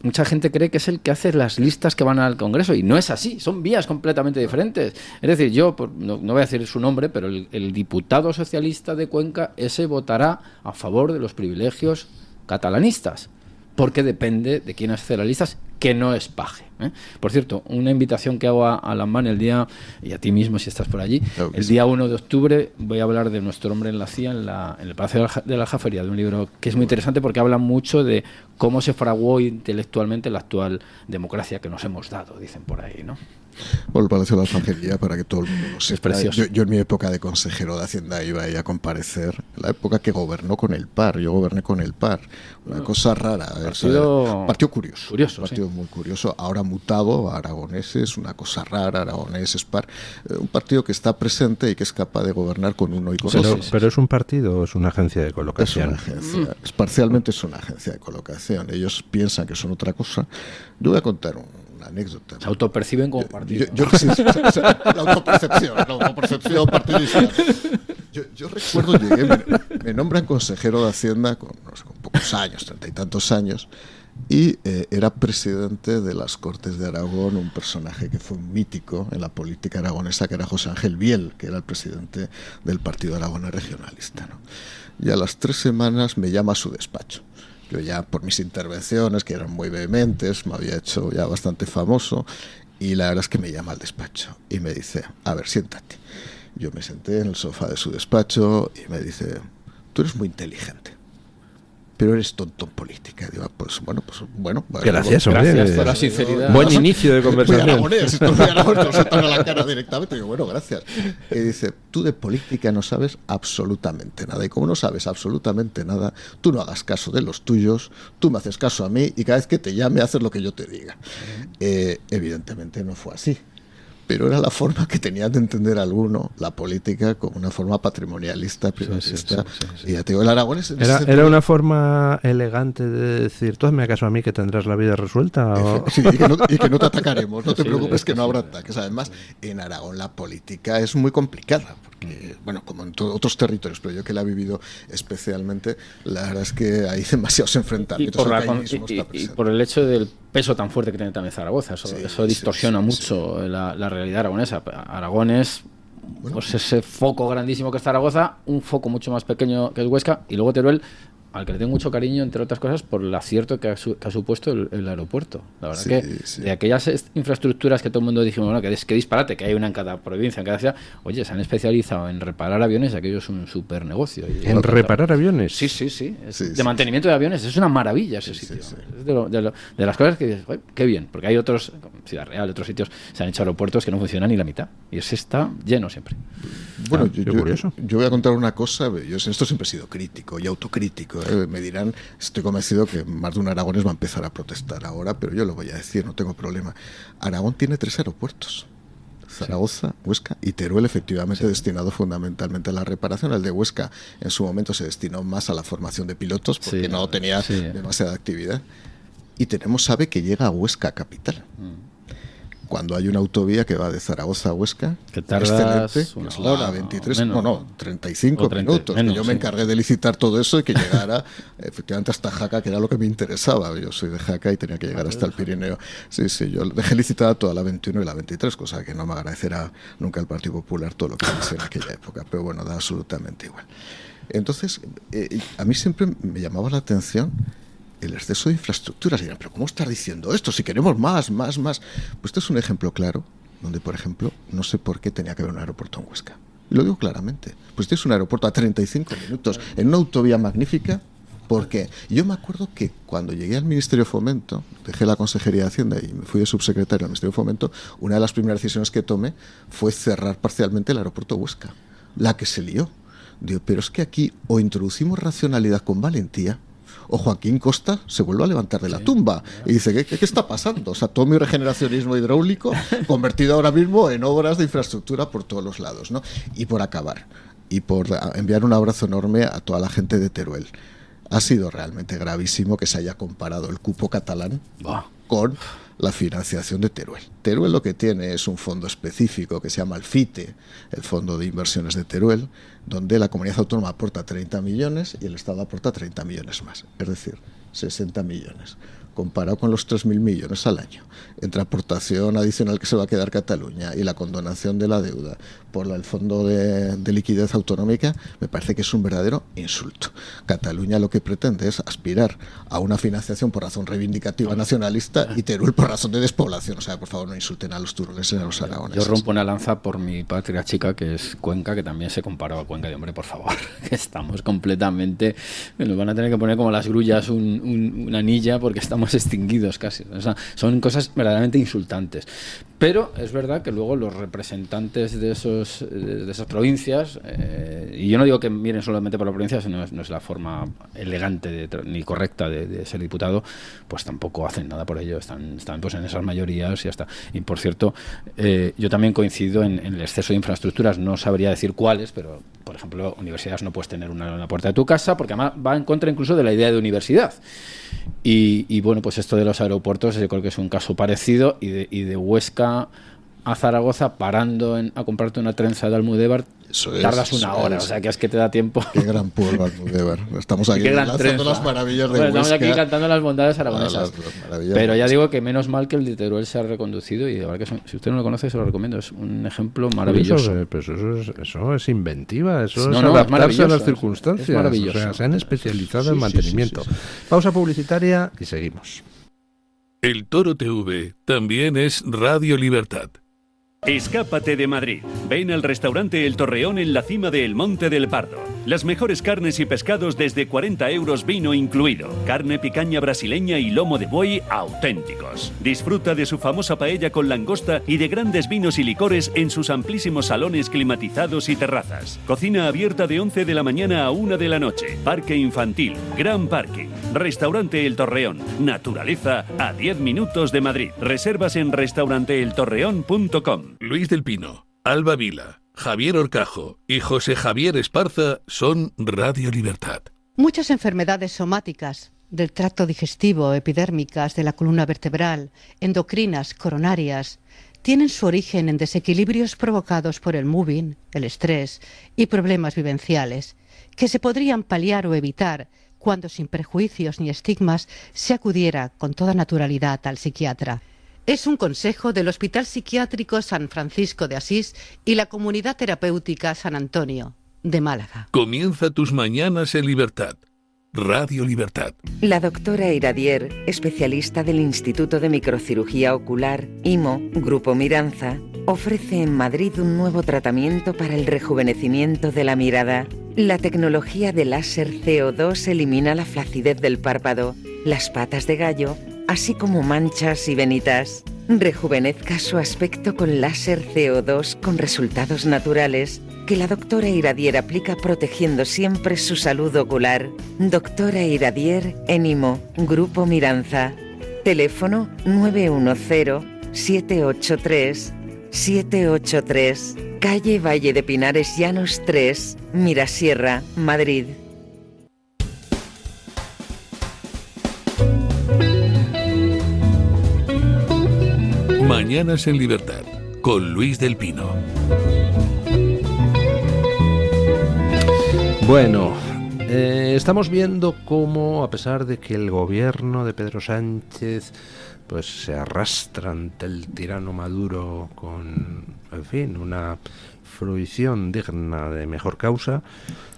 mucha gente cree que es el que hace las listas que van al Congreso, y no es así, son vías completamente diferentes. Es decir, yo, no voy a decir su nombre, pero el diputado socialista de Cuenca, ese votará a favor de los privilegios catalanistas, porque depende de quién hace las listas, que no es paje, ¿eh? Por cierto, una invitación que hago a Lamán el día, y a ti mismo si estás por allí, el día 1 de octubre voy a hablar de Nuestro hombre en la CIA en el Palacio de la Aljafería, de un libro que es muy interesante porque habla mucho de cómo se fraguó intelectualmente la actual democracia que nos hemos dado, dicen por ahí, ¿no? Bueno, el Palacio de la Aljafería, para que todo el mundo lo sepa. Es precioso. Yo en mi época de consejero de Hacienda iba ahí a comparecer, la época que gobernó con el PAR, yo goberné con el PAR, una cosa rara. Partido curioso. Un partido muy curioso, ahora mutado a aragoneses, una cosa rara, aragoneses, PAR, un partido que está presente y que es capaz de gobernar con uno y con otro. Pero ¿es un partido o es una agencia de colocación? Es una agencia, parcialmente es una agencia de colocación. Ellos piensan que son otra cosa. Yo voy a contar una anécdota. Se autoperciben como partido. La autopercepción partidista. Yo recuerdo, me nombran consejero de Hacienda con pocos años, 30 y tantos años, y era presidente de las Cortes de Aragón, un personaje que fue mítico en la política aragonesa, que era José Ángel Biel, que era el presidente del Partido Aragonés Regionalista, ¿no? Y a las 3 semanas me llama a su despacho. Yo ya, por mis intervenciones, que eran muy vehementes, me había hecho ya bastante famoso, y la verdad es que me llama al despacho y me dice, a ver, siéntate. Yo me senté en el sofá de su despacho y me dice, tú eres muy inteligente, pero eres tonto en política. Y digo, pues bueno. Gracias, hombre. Gracias por la sinceridad. Buen inicio de conversación. A la cara directamente. Digo, bueno, gracias. Y dice, tú de política no sabes absolutamente nada. Y como no sabes absolutamente nada, tú no hagas caso de los tuyos, tú me haces caso a mí y cada vez que te llame haces lo que yo te diga. Evidentemente no fue así. Pero era la forma que tenía de entender alguno la política como una forma patrimonialista, privatista. Sí. Y ya te digo, el aragonés... ¿Era una forma elegante de decir, tú hazme caso a mí que tendrás la vida resuelta? ¿O? Sí, y que no te atacaremos, no te preocupes que no habrá ataques. Además, en Aragón la política es muy complicada, porque, bueno, como en otros territorios, pero yo que la he vivido especialmente, la verdad es que hay demasiados enfrentamientos. Y por el hecho del peso tan fuerte que tiene también Zaragoza, eso distorsiona mucho la realidad aragonesa. Aragón es pues ese foco grandísimo que es Zaragoza, un foco mucho más pequeño que es Huesca, y luego Teruel, al que le tengo mucho cariño, entre otras cosas, por el acierto que ha supuesto el aeropuerto. La verdad de aquellas infraestructuras que todo el mundo dijimos, bueno, que disparate, que hay una en cada provincia, en cada ciudad, oye, se han especializado en reparar aviones, aquello es un súper negocio. ¿En reparar aviones? Sí. De mantenimiento de aviones, es una maravilla ese sitio. Es de las cosas que dices, qué bien, porque hay otros, Ciudad Real, otros sitios, se han hecho aeropuertos que no funcionan ni la mitad, y ese está lleno siempre. Bueno, yo voy a contar una cosa, yo en esto siempre he sido crítico y autocrítico. Me dirán, estoy convencido que más de un aragonés va a empezar a protestar ahora, pero yo lo voy a decir, no tengo problema. Aragón tiene 3 aeropuertos: Zaragoza, Huesca y Teruel, efectivamente destinado fundamentalmente a la reparación. El de Huesca en su momento se destinó más a la formación de pilotos porque no tenía demasiada actividad. Y tenemos AVE que llega a Huesca capital. Cuando hay una autovía que va de Zaragoza a Huesca, que tardas excelente, es la 23, 35 minutos. Menos, yo me encargué de licitar todo eso y que llegara efectivamente hasta Jaca, que era lo que me interesaba. Yo soy de Jaca y tenía que llegar hasta el Pirineo. Sí, yo dejé licitada toda la 21 y la 23, cosa que no me agradecerá nunca el Partido Popular todo lo que hice en aquella época, pero bueno, da absolutamente igual. Entonces, a mí siempre me llamaba la atención el exceso de infraestructuras. Y dirán, pero ¿cómo estás diciendo esto? Si queremos más. Pues este es un ejemplo claro donde, por ejemplo, no sé por qué tenía que haber un aeropuerto en Huesca. Y lo digo claramente. Pues este es un aeropuerto a 35 minutos, en una autovía magnífica. ¿Por qué? Yo me acuerdo que cuando llegué al Ministerio de Fomento, dejé la Consejería de Hacienda y me fui de subsecretario al Ministerio de Fomento, una de las primeras decisiones que tomé fue cerrar parcialmente el aeropuerto de Huesca. La que se lió. Digo, pero es que aquí o introducimos racionalidad con valentía, o Joaquín Costa se vuelve a levantar de la tumba y dice, ¿qué está pasando? O sea, todo mi regeneracionismo hidráulico convertido ahora mismo en obras de infraestructura por todos los lados, ¿no? Y por acabar, y por enviar un abrazo enorme a toda la gente de Teruel. Ha sido realmente gravísimo que se haya comparado el cupo catalán con la financiación de Teruel. Teruel lo que tiene es un fondo específico que se llama el FITE, el Fondo de Inversiones de Teruel, donde la comunidad autónoma aporta 30 millones y el Estado aporta 30 millones más, es decir, 60 millones, comparado con los 3.000 millones al año, entre aportación adicional que se va a quedar Cataluña y la condonación de la deuda por el Fondo de Liquidez Autonómica, me parece que es un verdadero insulto. Cataluña lo que pretende es aspirar a una financiación por razón reivindicativa nacionalista y Teruel por razón de despoblación. O sea, por favor, no insulten a los turolenses y a los aragoneses. Yo rompo una lanza por mi patria chica, que es Cuenca, que también se comparó a Cuenca. De hombre, por favor, que estamos completamente... Nos van a tener que poner como las grullas una anilla porque estamos extinguidos casi. O sea, son cosas verdaderamente insultantes. Pero es verdad que luego los representantes de esas provincias, y yo no digo que miren solamente por la provincia, no es la forma elegante ni correcta de ser diputado, pues tampoco hacen nada por ello, están pues en esas mayorías y ya está. Y por cierto, yo también coincido en el exceso de infraestructuras, no sabría decir cuáles, pero por ejemplo, universidades no puedes tener una en la puerta de tu casa, porque además va en contra incluso de la idea de universidad. Y bueno, pues esto de los aeropuertos yo creo que es un caso parecido, y de Huesca a Zaragoza, parando a comprarte una trenza de Almudévar, tardas una hora, o sea que es que te da tiempo. Qué gran pueblo Almudévar. Estamos aquí lanzando las maravillas de Huesca. Estamos aquí cantando las bondades aragonesas. Pero ya digo que menos mal que el de Teruel se ha reconducido, y de verdad que si usted no lo conoce se lo recomiendo, es un ejemplo maravilloso. Eso es inventiva, eso es adaptarse a las circunstancias. Es maravilloso. O sea, se han especializado en mantenimiento. Sí. Pausa publicitaria y seguimos. El Toro TV también es Radio Libertad. Escápate de Madrid. Ven al restaurante El Torreón en la cima de El Monte del Pardo. Las mejores carnes y pescados desde 40 euros, vino incluido. Carne, picaña brasileña y lomo de buey auténticos. Disfruta de su famosa paella con langosta y de grandes vinos y licores en sus amplísimos salones climatizados y terrazas. Cocina abierta de 11 de la mañana a 1 de la noche. Parque infantil, gran parking. Restaurante El Torreón. Naturaleza a 10 minutos de Madrid. Reservas en restauranteeltorreón.com. Luis del Pino, Alba Vila, Javier Horcajo y José Javier Esparza son Radio Libertad. Muchas enfermedades somáticas del tracto digestivo, epidérmicas, de la columna vertebral, endocrinas, coronarias, tienen su origen en desequilibrios provocados por el moving, el estrés y problemas vivenciales, que se podrían paliar o evitar cuando, sin prejuicios ni estigmas, se acudiera con toda naturalidad al psiquiatra. Es un consejo del Hospital Psiquiátrico San Francisco de Asís y la Comunidad Terapéutica San Antonio, de Málaga. Comienza tus mañanas en libertad. Radio Libertad. La doctora Iradier, especialista del Instituto de Microcirugía Ocular, IMO, Grupo Miranza, ofrece en Madrid un nuevo tratamiento para el rejuvenecimiento de la mirada. La tecnología de láser CO2 elimina la flacidez del párpado, las patas de gallo, así como manchas y venitas. Rejuvenezca su aspecto con láser CO2 con resultados naturales que la doctora Iradier aplica protegiendo siempre su salud ocular. Doctora Iradier en IMO, Grupo Miranza. Teléfono 910-783-783. Calle Valle de Pinares Llanos 3, Mirasierra, Madrid. Mañanas en libertad, con Luis del Pino. Bueno, estamos viendo cómo, a pesar de que el gobierno de Pedro Sánchez pues se arrastra ante el tirano Maduro con, en fin, una fruición digna de mejor causa,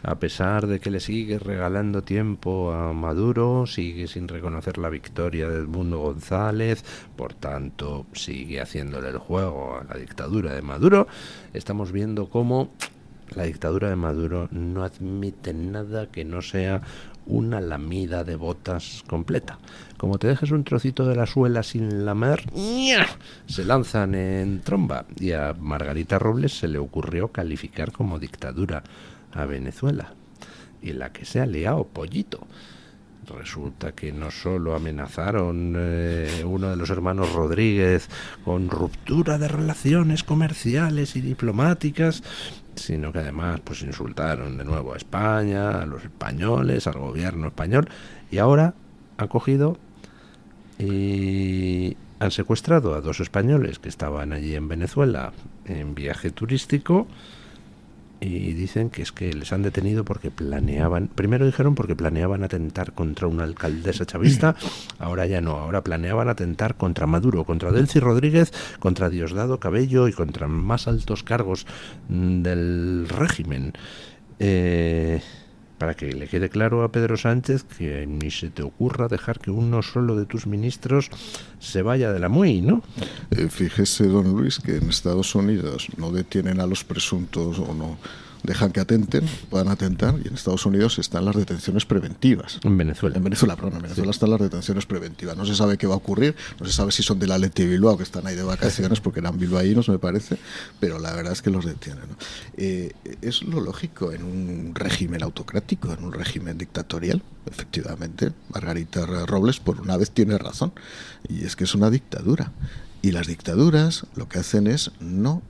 a pesar de que le sigue regalando tiempo a Maduro, sigue sin reconocer la victoria de Edmundo González, por tanto sigue haciéndole el juego a la dictadura de Maduro, estamos viendo cómo la dictadura de Maduro no admite nada que no sea una lamida de botas completa. Como te dejes un trocito de la suela sin lamer, se lanzan en tromba. Y a Margarita Robles se le ocurrió calificar como dictadura a Venezuela. Y la que se ha liado, pollito. Resulta que no solo amenazaron uno de los hermanos Rodríguez con ruptura de relaciones comerciales y diplomáticas, sino que además pues insultaron de nuevo a España, a los españoles, al gobierno español, y ahora han cogido y han secuestrado a 2 españoles que estaban allí en Venezuela en viaje turístico, y dicen que es que les han detenido porque planeaban, primero dijeron porque planeaban atentar contra una alcaldesa chavista, ahora ya no, ahora planeaban atentar contra Maduro, contra Delcy Rodríguez, contra Diosdado Cabello y contra más altos cargos del régimen. Para que le quede claro a Pedro Sánchez que ni se te ocurra dejar que uno solo de tus ministros se vaya de la MUI, ¿no? Fíjese, don Luis, que en Estados Unidos no detienen a los presuntos o no dejan que atenten, puedan atentar, y en Estados Unidos están las detenciones preventivas. En Venezuela. En Venezuela sí. Están las detenciones preventivas. No se sabe qué va a ocurrir, no se sabe si son de la Leti Bilbao, que están ahí de vacaciones, porque eran bilbaínos, me parece, pero la verdad es que los detienen, ¿no? Es lo lógico en un régimen autocrático, en un régimen dictatorial. Efectivamente, Margarita Robles por una vez tiene razón, y es que es una dictadura. Y las dictaduras lo que hacen es no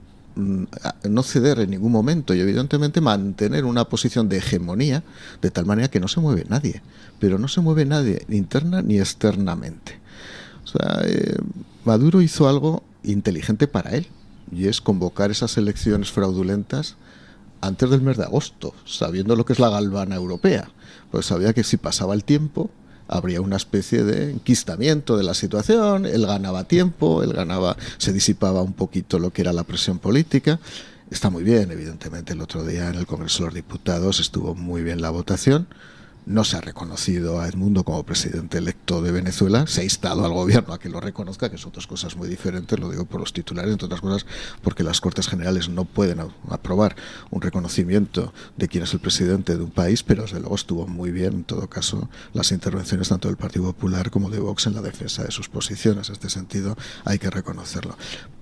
ceder en ningún momento y evidentemente mantener una posición de hegemonía de tal manera que no se mueve nadie, pero no se mueve nadie ni interna ni externamente. O sea, Maduro hizo algo inteligente para él, y es convocar esas elecciones fraudulentas antes del mes de agosto, sabiendo lo que es la galvana europea, pues sabía que si pasaba el tiempo habría una especie de enquistamiento de la situación, él ganaba tiempo, se disipaba un poquito lo que era la presión política. Está muy bien, evidentemente, el otro día en el Congreso de los Diputados estuvo muy bien la votación. No se ha reconocido a Edmundo como presidente electo de Venezuela, se ha instado al gobierno a que lo reconozca, que son 2 cosas muy diferentes, lo digo por los titulares, entre otras cosas porque las Cortes Generales no pueden aprobar un reconocimiento de quién es el presidente de un país, pero desde luego estuvo muy bien, en todo caso, las intervenciones tanto del Partido Popular como de Vox en la defensa de sus posiciones. En este sentido hay que reconocerlo.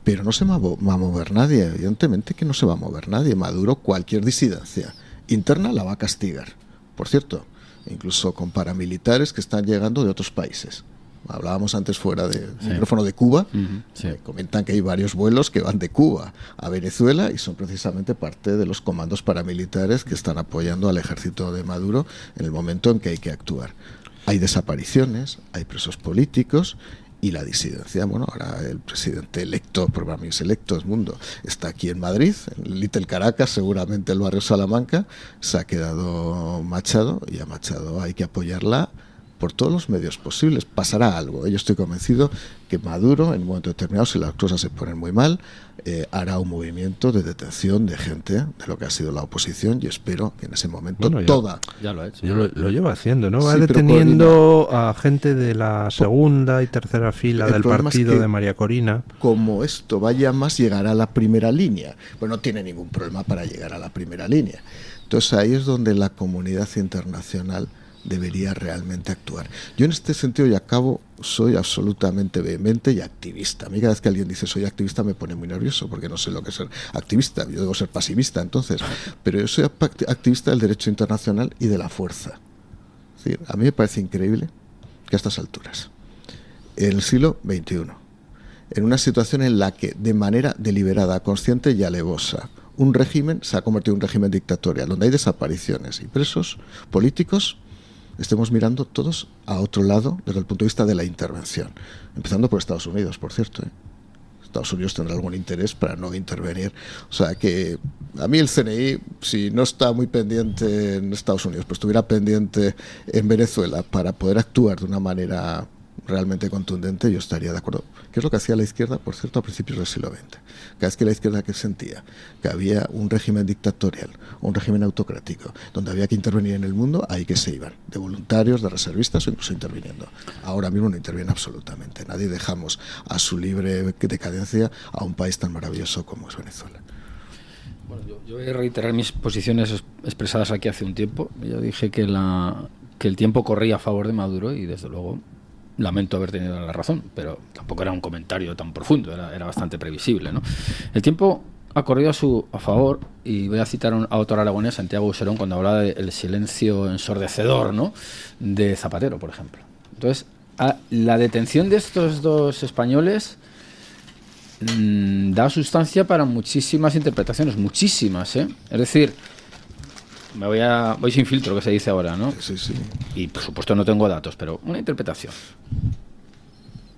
Pero no se va a mover nadie, evidentemente que no se va a mover nadie. Maduro cualquier disidencia interna la va a castigar. Por cierto, incluso con paramilitares que están llegando de otros países. Hablábamos antes fuera de micrófono de Cuba, comentan que hay varios vuelos que van de Cuba a Venezuela y son precisamente parte de los comandos paramilitares que están apoyando al ejército de Maduro en el momento en que hay que actuar. Hay desapariciones, hay presos políticos y la disidencia. Bueno, ahora el presidente electo, por mí es electo, Edmundo, está aquí en Madrid, en Little Caracas, seguramente el barrio Salamanca, se ha quedado Machado, y a Machado hay que apoyarla por todos los medios posibles. Pasará algo. Yo estoy convencido que Maduro, en un momento determinado, si las cosas se ponen muy mal, hará un movimiento de detención de gente de lo que ha sido la oposición, y espero que en ese momento ya lo ha hecho. Lo lleva haciendo, ¿no? Va Sí, deteniendo a gente de la segunda y tercera fila del partido de María Corina. Como esto vaya más, llegará a la primera línea. Pues no tiene ningún problema para llegar a la primera línea. Entonces ahí es donde la comunidad internacional debería realmente actuar. Yo en este sentido, y acabo, soy absolutamente vehemente y activista. A mí cada vez que alguien dice soy activista me pone muy nervioso, porque no sé lo que es ser activista. Yo debo ser pasivista entonces, pero yo soy activista del derecho internacional y de la fuerza. Es decir, a mí me parece increíble que a estas alturas, en el siglo XXI, en una situación en la que de manera deliberada, consciente y alevosa, un régimen se ha convertido en un régimen dictatorial, donde hay desapariciones y presos políticos, estemos mirando todos a otro lado desde el punto de vista de la intervención, empezando por Estados Unidos, por cierto. Estados Unidos tendrá algún interés para no intervenir. O sea que a mí el CNI, si no está muy pendiente en Estados Unidos, pues estuviera pendiente en Venezuela para poder actuar de una manera realmente contundente, yo estaría de acuerdo. ¿Qué es lo que hacía la izquierda, por cierto, a principios del siglo XX? Cada vez que la izquierda que sentía que había un régimen dictatorial, un régimen autocrático, donde había que intervenir en el mundo, ahí que se iban, de voluntarios, de reservistas o incluso interviniendo. Ahora mismo no interviene absolutamente nadie, dejamos a su libre decadencia a un país tan maravilloso como es Venezuela. Bueno, yo voy a reiterar mis posiciones expresadas aquí hace un tiempo. Yo dije que el tiempo corría a favor de Maduro, y desde luego lamento haber tenido la razón, pero tampoco era un comentario tan profundo, era bastante previsible, ¿no? El tiempo ha corrido a favor, y voy a citar a otro aragonés, Santiago Userón, cuando hablaba del silencio ensordecedor, ¿no?, de Zapatero, por ejemplo. Entonces, la detención de estos dos españoles da sustancia para muchísimas interpretaciones, muchísimas, ¿eh? Es decir, voy sin filtro, que se dice ahora, ¿no? Sí, sí. Y por supuesto no tengo datos, pero una interpretación.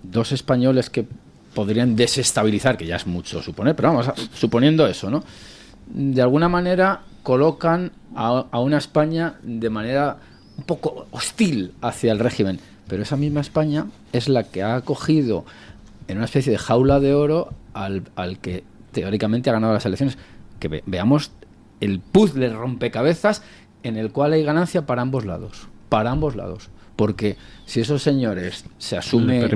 Dos españoles que podrían desestabilizar, que ya es mucho suponer, pero vamos, suponiendo eso, ¿no?, de alguna manera colocan a una España de manera un poco hostil hacia el régimen, pero esa misma España es la que ha acogido en una especie de jaula de oro al que teóricamente ha ganado las elecciones. Que veamos el puzzle rompecabezas en el cual hay ganancia para ambos lados, porque si esos señores se asume...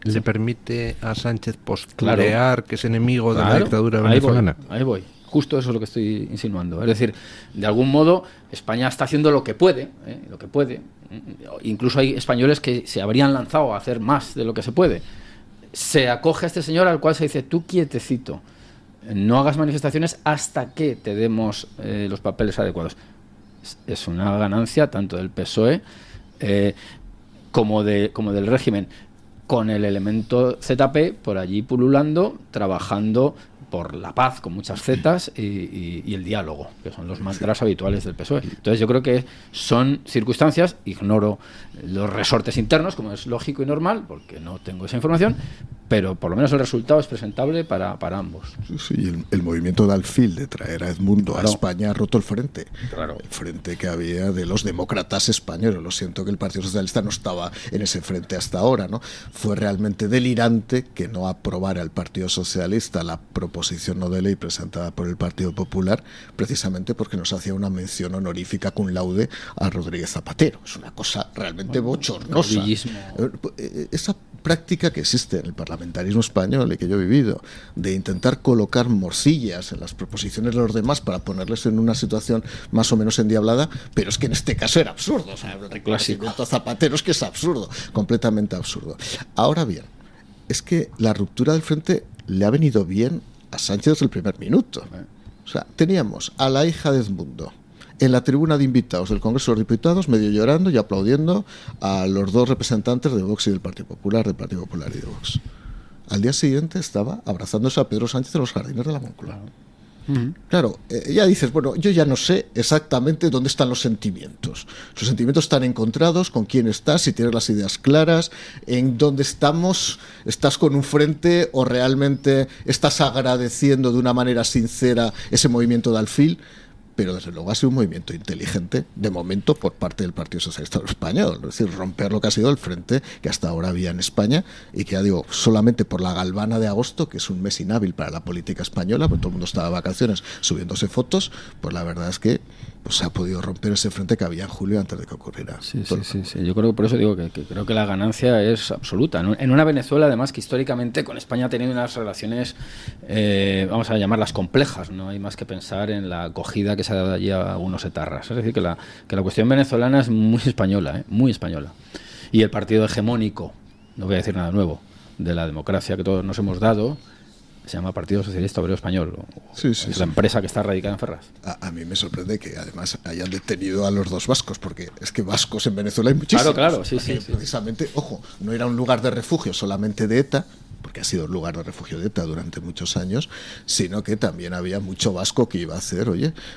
Le permite a Sánchez posturear que es enemigo de la dictadura ahí venezolana. Voy. Justo eso es lo que estoy insinuando. Es decir, de algún modo España está haciendo lo que puede. Incluso hay españoles que se habrían lanzado a hacer más de lo que se puede. Se acoge a este señor al cual se dice: tú quietecito, no hagas manifestaciones hasta que te demos los papeles adecuados. Es una ganancia tanto del PSOE como del régimen, con el elemento ZP por allí pululando, trabajando por la paz con muchas zetas y el diálogo, que son los mantras habituales del PSOE. Entonces yo creo que son circunstancias, ignoro los resortes internos, como es lógico y normal, porque no tengo esa información, pero por lo menos el resultado es presentable para ambos. Sí, el movimiento de Alfil de traer a Edmundo a España ha roto el frente. Claro. El frente que había de los demócratas españoles. Lo siento que el Partido Socialista no estaba en ese frente hasta ahora, ¿no? Fue realmente delirante que no aprobara el Partido Socialista la proposición no de ley presentada por el Partido Popular, precisamente porque nos hacía una mención honorífica cum laude a Rodríguez Zapatero. Es una cosa realmente bochornosa. Esa práctica que existe en el parlamentarismo español y que yo he vivido, de intentar colocar morcillas en las proposiciones de los demás para ponerles en una situación más o menos endiablada, pero es que en este caso era absurdo. O sea, el reconocimiento a Zapatero es que es absurdo, completamente absurdo. Ahora bien, es que la ruptura del frente le ha venido bien a Sánchez desde el primer minuto. O sea, teníamos a la hija de Edmundo en la tribuna de invitados del Congreso de los Diputados, medio llorando y aplaudiendo a los dos representantes de Vox y del Partido Popular y de Vox. Al día siguiente estaba abrazándose a Pedro Sánchez en los jardines de la Moncloa. Claro, ya dices, bueno, yo ya no sé exactamente dónde están los sentimientos. Los sentimientos están encontrados, con quién estás, si tienes las ideas claras, en dónde estamos, estás con un frente o realmente estás agradeciendo de una manera sincera ese movimiento de Alfil. pero desde luego ha sido un movimiento inteligente, de momento, por parte del Partido Socialista Español. Es decir, romper lo que ha sido el frente que hasta ahora había en España y que, ya digo, solamente por la galvana de agosto, que es un mes inhábil para la política española, porque todo el mundo estaba de vacaciones subiéndose fotos, pues la verdad es que pues se ha podido romper ese frente que había en julio antes de que ocurriera. Sí. Yo creo, por eso digo que creo que la ganancia es absoluta, ¿no? En una Venezuela, además, que históricamente con España ha tenido unas relaciones, vamos a llamarlas complejas, no hay más que pensar en la acogida que se ha dado allí a algunos etarras. Es decir, que la cuestión venezolana es muy española, muy española. Y el partido hegemónico, no voy a decir nada nuevo, de la democracia que todos nos hemos dado, se llama Partido Socialista Obrero Español. Es la empresa que está radicada en Ferraz. A mí me sorprende que además hayan detenido a los dos vascos, porque es que vascos en Venezuela hay muchísimos. Claro, sí. Precisamente, ojo, no era un lugar de refugio solamente de ETA, porque ha sido un lugar de refugio de ETA durante muchos años, sino que también había mucho vasco que iba a hacer,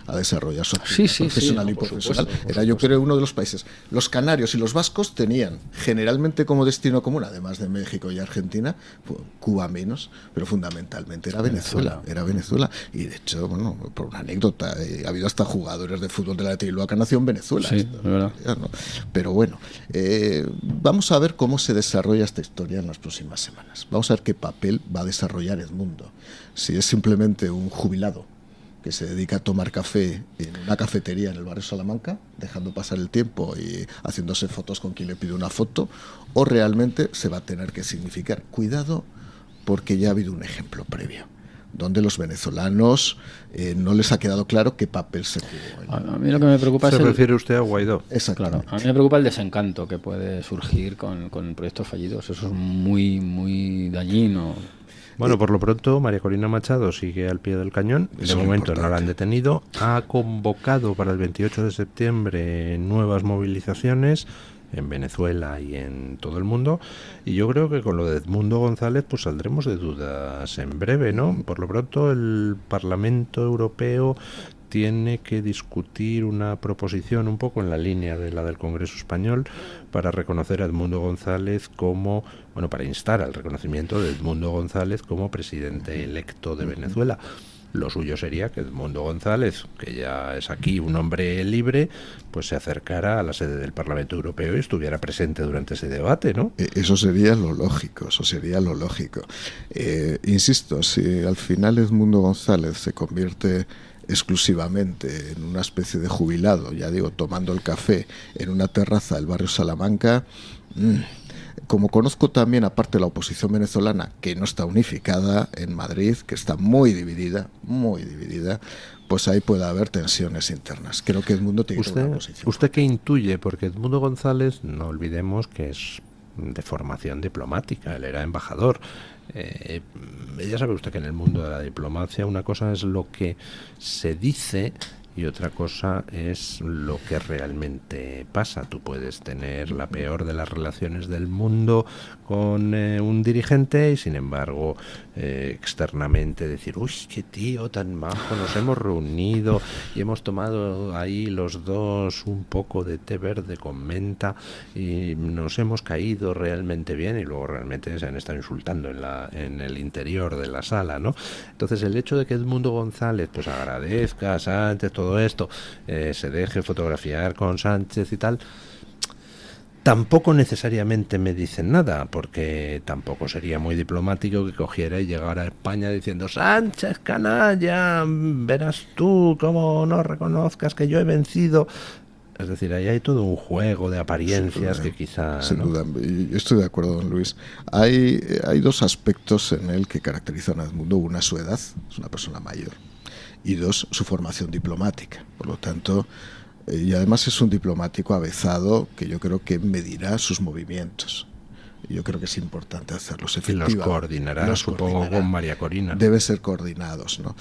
a desarrollar su actividad profesional y profesional. Era, yo creo, uno de los países. Los canarios y los vascos tenían generalmente como destino común, además de México y Argentina, Cuba menos, pero fundamentalmente era Venezuela. Y de hecho, bueno, por una anécdota, ha habido hasta jugadores de fútbol de la Tigloa que han nacido en Venezuela. Sí, ¿no? Pero bueno, vamos a ver cómo se desarrolla esta historia en las próximas semanas. Vamos a ver qué papel va a desarrollar Edmundo. Si es simplemente un jubilado que se dedica a tomar café en una cafetería en el barrio Salamanca, dejando pasar el tiempo y haciéndose fotos con quien le pide una foto, o realmente se va a tener que significar. Cuidado, porque ya ha habido un ejemplo previo, donde los venezolanos no les ha quedado claro qué papel se jugó. A mí lo que me preocupa ¿Se refiere usted a Guaidó? Exactamente. Claro, a mí me preocupa el desencanto que puede surgir con proyectos fallidos. Eso es muy, muy dañino. Bueno, por lo pronto, María Corina Machado sigue al pie del cañón. De momento no la han detenido. Ha convocado para el 28 de septiembre nuevas movilizaciones en Venezuela y en todo el mundo, y yo creo que con lo de Edmundo González pues saldremos de dudas en breve, ¿no? Por lo pronto el Parlamento Europeo tiene que discutir una proposición un poco en la línea de la del Congreso Español para reconocer a Edmundo González como, bueno, para instar al reconocimiento de Edmundo González como presidente electo de Venezuela. Lo suyo sería que Edmundo González, que ya es aquí un hombre libre, pues se acercara a la sede del Parlamento Europeo y estuviera presente durante ese debate, ¿no? Eso sería lo lógico, Insisto, si al final Edmundo González se convierte exclusivamente en una especie de jubilado, ya digo, tomando el café en una terraza del barrio Salamanca, como conozco también, aparte de la oposición venezolana, que no está unificada en Madrid, que está muy dividida, pues ahí puede haber tensiones internas. Creo que Edmundo tiene una posición. ¿Usted qué intuye? Porque Edmundo González, no olvidemos que es de formación diplomática, él era embajador. Ya sabe usted que en el mundo de la diplomacia una cosa es lo que se dice y otra cosa es lo que realmente pasa. Tú puedes tener la peor de las relaciones del mundo con un dirigente y sin embargo externamente decir, uy, qué tío tan majo, nos hemos reunido y hemos tomado ahí los dos un poco de té verde con menta y nos hemos caído realmente bien, y luego realmente se han estado insultando en el interior de la sala, ¿no? Entonces el hecho de que Edmundo González pues agradezca a Sánchez todo esto, se deje fotografiar con Sánchez y tal, tampoco necesariamente me dicen nada, porque tampoco sería muy diplomático que cogiera y llegara a España diciendo, Sánchez, canalla, verás tú cómo no reconozcas que yo he vencido. Es decir, ahí hay todo un juego de apariencias que quizá... Sin duda, yo estoy de acuerdo, don Luis. Hay dos aspectos en él que caracterizan a Edmundo. Una, su edad, es una persona mayor, y dos, su formación diplomática. Por lo tanto, y además es un diplomático avezado que yo creo que medirá sus movimientos. Yo creo que es importante hacerlos efectivos. Y los coordinará, supongo, con María Corina. Deben ser coordinados, ¿no?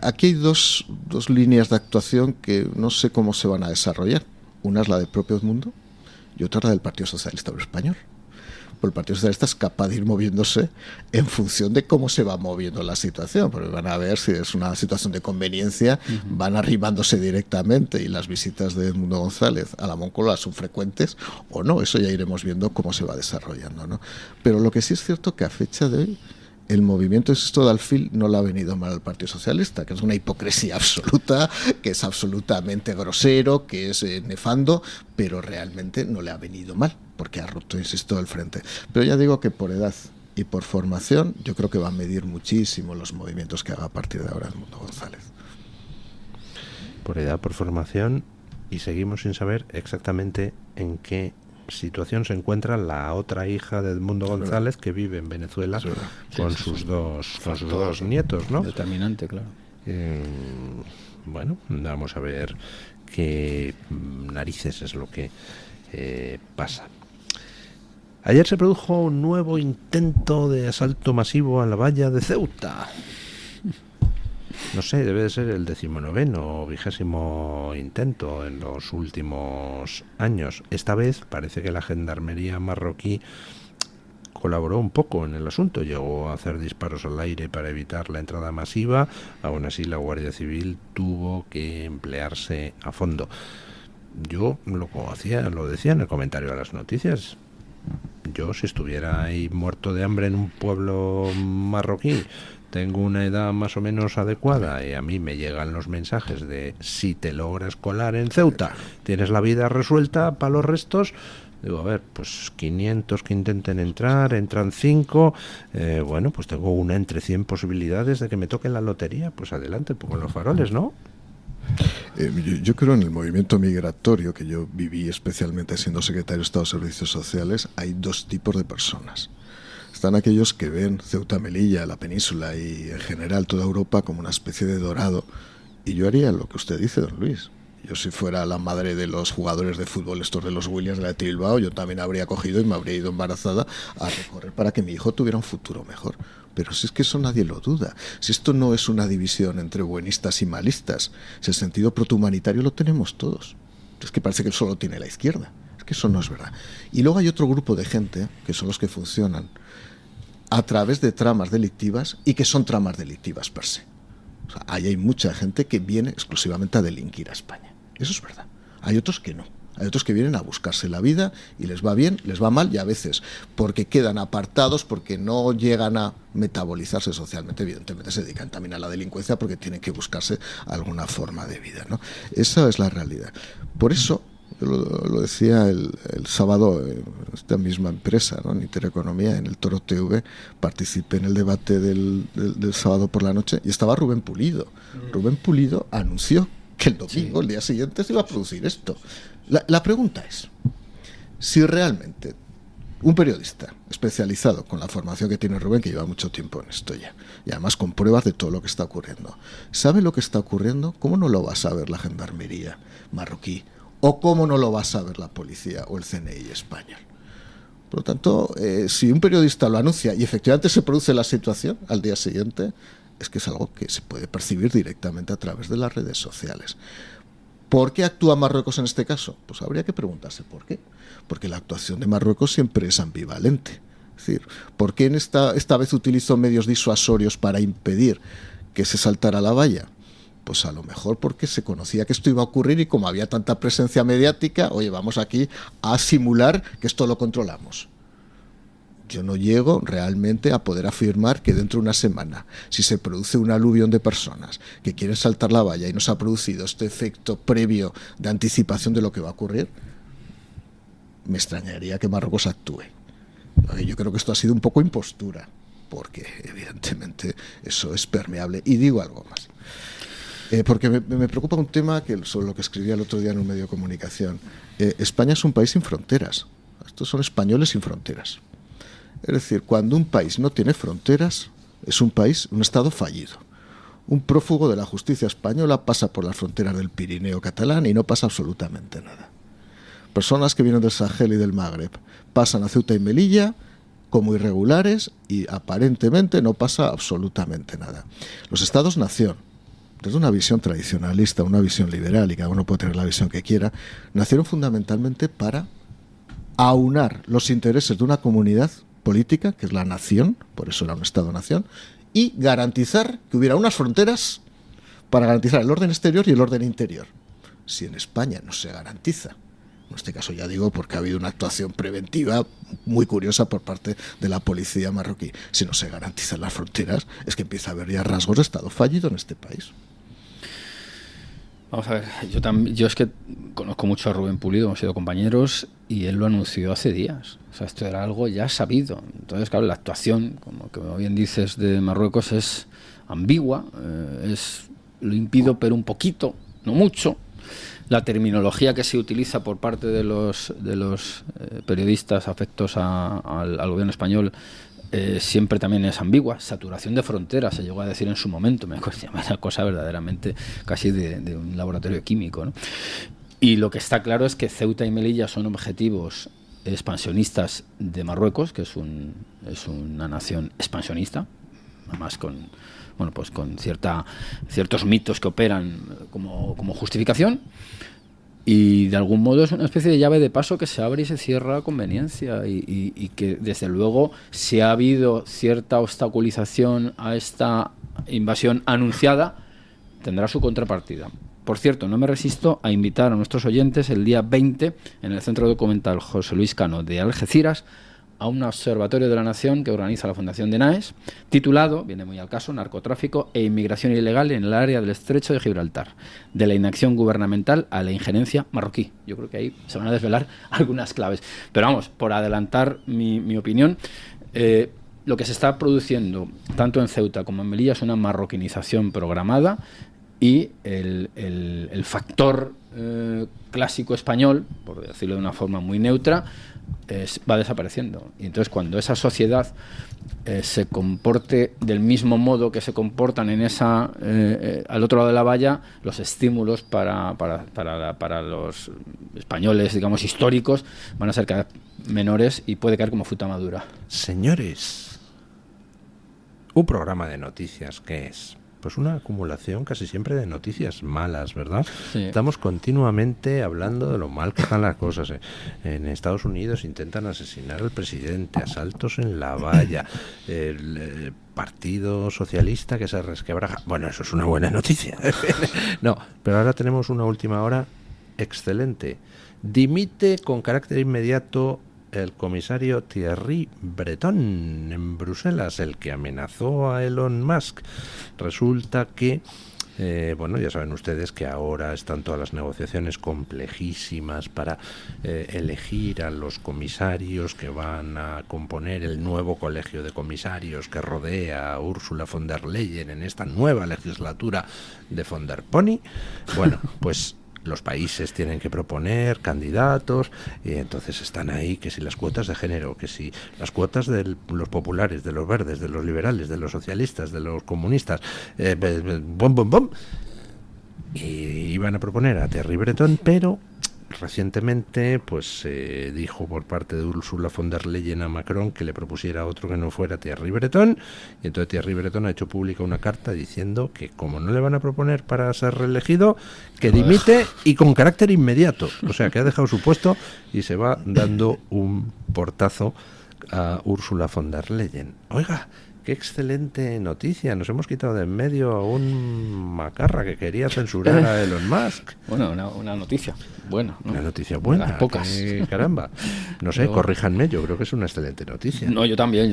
Aquí hay dos líneas de actuación que no sé cómo se van a desarrollar. Una es la del propio Edmundo y otra la del Partido Socialista Obrero Español. Pues el Partido Socialista es capaz de ir moviéndose en función de cómo se va moviendo la situación, porque van a ver si es una situación de conveniencia, van arrimándose directamente, y las visitas de Edmundo González a la Moncloa son frecuentes o no. Eso ya iremos viendo cómo se va desarrollando, ¿no? Pero lo que sí es cierto que a fecha de hoy el movimiento de Alfil no le ha venido mal al Partido Socialista, que es una hipocresía absoluta, que es absolutamente grosero, que es nefando, pero realmente no le ha venido mal, porque ha roto, insisto, el frente. Pero ya digo que por edad y por formación, yo creo que va a medir muchísimo los movimientos que haga a partir de ahora Edmundo González. Por edad, por formación, y seguimos sin saber exactamente en qué situación se encuentra la otra hija de Edmundo González, que vive en Venezuela con sus dos nietos, ¿no? Determinante, claro. Bueno, vamos a ver qué narices es lo que pasa. Ayer se produjo un nuevo intento de asalto masivo a la valla de Ceuta. No sé, debe de ser el 19º o 20º intento en los últimos años. Esta vez parece que la gendarmería marroquí colaboró un poco en el asunto. Llegó a hacer disparos al aire para evitar la entrada masiva. Aún así, la Guardia Civil tuvo que emplearse a fondo. Yo lo decía en el comentario a las noticias. Yo, si estuviera ahí muerto de hambre en un pueblo marroquí, tengo una edad más o menos adecuada y a mí me llegan los mensajes de si te logras colar en Ceuta, tienes la vida resuelta para los restos. Digo, a ver, pues 500 que intenten entrar, entran 5, bueno, pues tengo una entre 100 posibilidades de que me toque la lotería, pues adelante, pongo los faroles, ¿no? Yo creo en el movimiento migratorio, que yo viví especialmente siendo secretario de Estado de Servicios Sociales, hay dos tipos de personas. Están aquellos que ven Ceuta, Melilla, la península y en general toda Europa como una especie de dorado, y yo haría lo que usted dice, don Luis. Yo, si fuera la madre de los jugadores de fútbol, estos de los Williams de la de Bilbao, yo también habría cogido y me habría ido embarazada a recorrer para que mi hijo tuviera un futuro mejor. Pero si es que eso nadie lo duda, si esto no es una división entre buenistas y malistas, si el sentido protohumanitario lo tenemos todos. Es que parece que solo tiene la izquierda, es que eso no es verdad. Y luego hay otro grupo de gente, que son los que funcionan a través de tramas delictivas y que son tramas delictivas per se. O sea, ahí hay mucha gente que viene exclusivamente a delinquir a España. Eso es verdad. Hay otros que no. Hay otros que vienen a buscarse la vida y les va bien, les va mal, y a veces porque quedan apartados, porque no llegan a metabolizarse socialmente, evidentemente se dedican también a la delincuencia porque tienen que buscarse alguna forma de vida, ¿no? Esa es la realidad. Por eso, lo decía el sábado en esta misma empresa, ¿no?, en Intereconomía, en el Toro TV, participé en el debate del sábado por la noche y estaba Rubén Pulido. Rubén Pulido anunció que el domingo, el día siguiente, se iba a producir esto. La pregunta es, si realmente un periodista especializado con la formación que tiene Rubén, que lleva mucho tiempo en esto ya, y además con pruebas de todo lo que está ocurriendo, sabe lo que está ocurriendo, ¿cómo no lo va a saber la gendarmería marroquí? ¿O cómo no lo va a saber la policía o el CNI español? Por lo tanto, si un periodista lo anuncia y efectivamente se produce la situación al día siguiente, es que es algo que se puede percibir directamente a través de las redes sociales. ¿Por qué actúa Marruecos en este caso? Pues habría que preguntarse por qué. Porque la actuación de Marruecos siempre es ambivalente. Es decir, ¿por qué esta vez utilizó medios disuasorios para impedir que se saltara la valla? Pues a lo mejor porque se conocía que esto iba a ocurrir y como había tanta presencia mediática, oye, vamos aquí a simular que esto lo controlamos. Yo no llego realmente a poder afirmar que dentro de una semana, si se produce un aluvión de personas que quieren saltar la valla y no se ha producido este efecto previo de anticipación de lo que va a ocurrir, me extrañaría que Marruecos actúe. Yo creo que esto ha sido un poco impostura, porque evidentemente eso es permeable. Y digo algo más. Porque me preocupa un tema sobre lo que escribía el otro día en un medio de comunicación. España es un país sin fronteras. Estos son españoles sin fronteras. Es decir, cuando un país no tiene fronteras, es un estado fallido. Un prófugo de la justicia española pasa por las fronteras del Pirineo catalán y no pasa absolutamente nada. Personas que vienen del Sahel y del Magreb pasan a Ceuta y Melilla como irregulares y aparentemente no pasa absolutamente nada. Los estados-nación, desde una visión tradicionalista, una visión liberal, y cada uno puede tener la visión que quiera, nacieron fundamentalmente para aunar los intereses de una comunidad política, que es la nación, por eso era un Estado-nación, y garantizar que hubiera unas fronteras para garantizar el orden exterior y el orden interior. Si en España no se garantiza En este caso ya digo porque ha habido una actuación preventiva muy curiosa por parte de la policía marroquí. Si no se garantizan las fronteras, es que empieza a haber ya rasgos de Estado fallido en este país. Vamos a ver, yo es que conozco mucho a Rubén Pulido, hemos sido compañeros y él lo anunció hace días. O sea, esto era algo ya sabido. Entonces, claro, la actuación, como que bien dices, de Marruecos es ambigua, lo impido, pero un poquito, no mucho. La terminología que se utiliza por parte de los periodistas afectos al gobierno español siempre también es ambigua. Saturación de fronteras se llegó a decir en su momento, me acuerdo, una cosa verdaderamente casi de un laboratorio químico, ¿no? Y lo que está claro es que Ceuta y Melilla son objetivos expansionistas de Marruecos, que es una nación expansionista, además con ciertos mitos que operan como justificación. Y de algún modo es una especie de llave de paso que se abre y se cierra a conveniencia y que desde luego si ha habido cierta obstaculización a esta invasión anunciada tendrá su contrapartida. Por cierto, no me resisto a invitar a nuestros oyentes el día 20 en el Centro Documental José Luis Cano de Algeciras a un observatorio de la Nación que organiza la Fundación de Naes, titulado, viene muy al caso, Narcotráfico e inmigración ilegal en el área del Estrecho de Gibraltar, de la inacción gubernamental a la injerencia marroquí. Yo creo que ahí se van a desvelar algunas claves. Pero vamos, por adelantar mi opinión, lo que se está produciendo tanto en Ceuta como en Melilla es una marroquinización programada y el factor clásico español, por decirlo de una forma muy neutra, va desapareciendo. Y entonces cuando esa sociedad se comporte del mismo modo que se comportan en al otro lado de la valla, los estímulos para los españoles, digamos, históricos, van a ser cada vez menores y puede caer como fruta madura. Señores, un programa de noticias, ¿qué es? Pues una acumulación casi siempre de noticias malas, ¿verdad? Sí. Estamos continuamente hablando de lo mal que están las cosas. En Estados Unidos intentan asesinar al presidente, asaltos en la valla, el Partido Socialista que se resquebraja. Bueno, eso es una buena noticia. No, pero ahora tenemos una última hora excelente. Dimite con carácter inmediato el comisario Thierry Breton en Bruselas, el que amenazó a Elon Musk. Resulta que, ya saben ustedes que ahora están todas las negociaciones complejísimas para elegir a los comisarios que van a componer el nuevo colegio de comisarios que rodea a Ursula von der Leyen en esta nueva legislatura de von der Pony. Bueno, pues los países tienen que proponer candidatos y entonces están ahí que si las cuotas de género, que si las cuotas de los populares, de los verdes, de los liberales, de los socialistas, de los comunistas, y iban a proponer a Thierry Breton, pero recientemente pues dijo por parte de Ursula von der Leyen a Macron que le propusiera otro que no fuera Thierry Breton, y entonces Thierry Breton ha hecho pública una carta diciendo que como no le van a proponer para ser reelegido, que dimite y con carácter inmediato, o sea que ha dejado su puesto y se va dando un portazo a Ursula von der Leyen. Oiga, qué excelente noticia. Nos hemos quitado de en medio a un macarra que quería censurar a Elon Musk. Bueno, una noticia buena, ¿no? Una noticia buena. Las pocas. Caramba. No sé, corríjanme, yo creo que es una excelente noticia. No, yo también.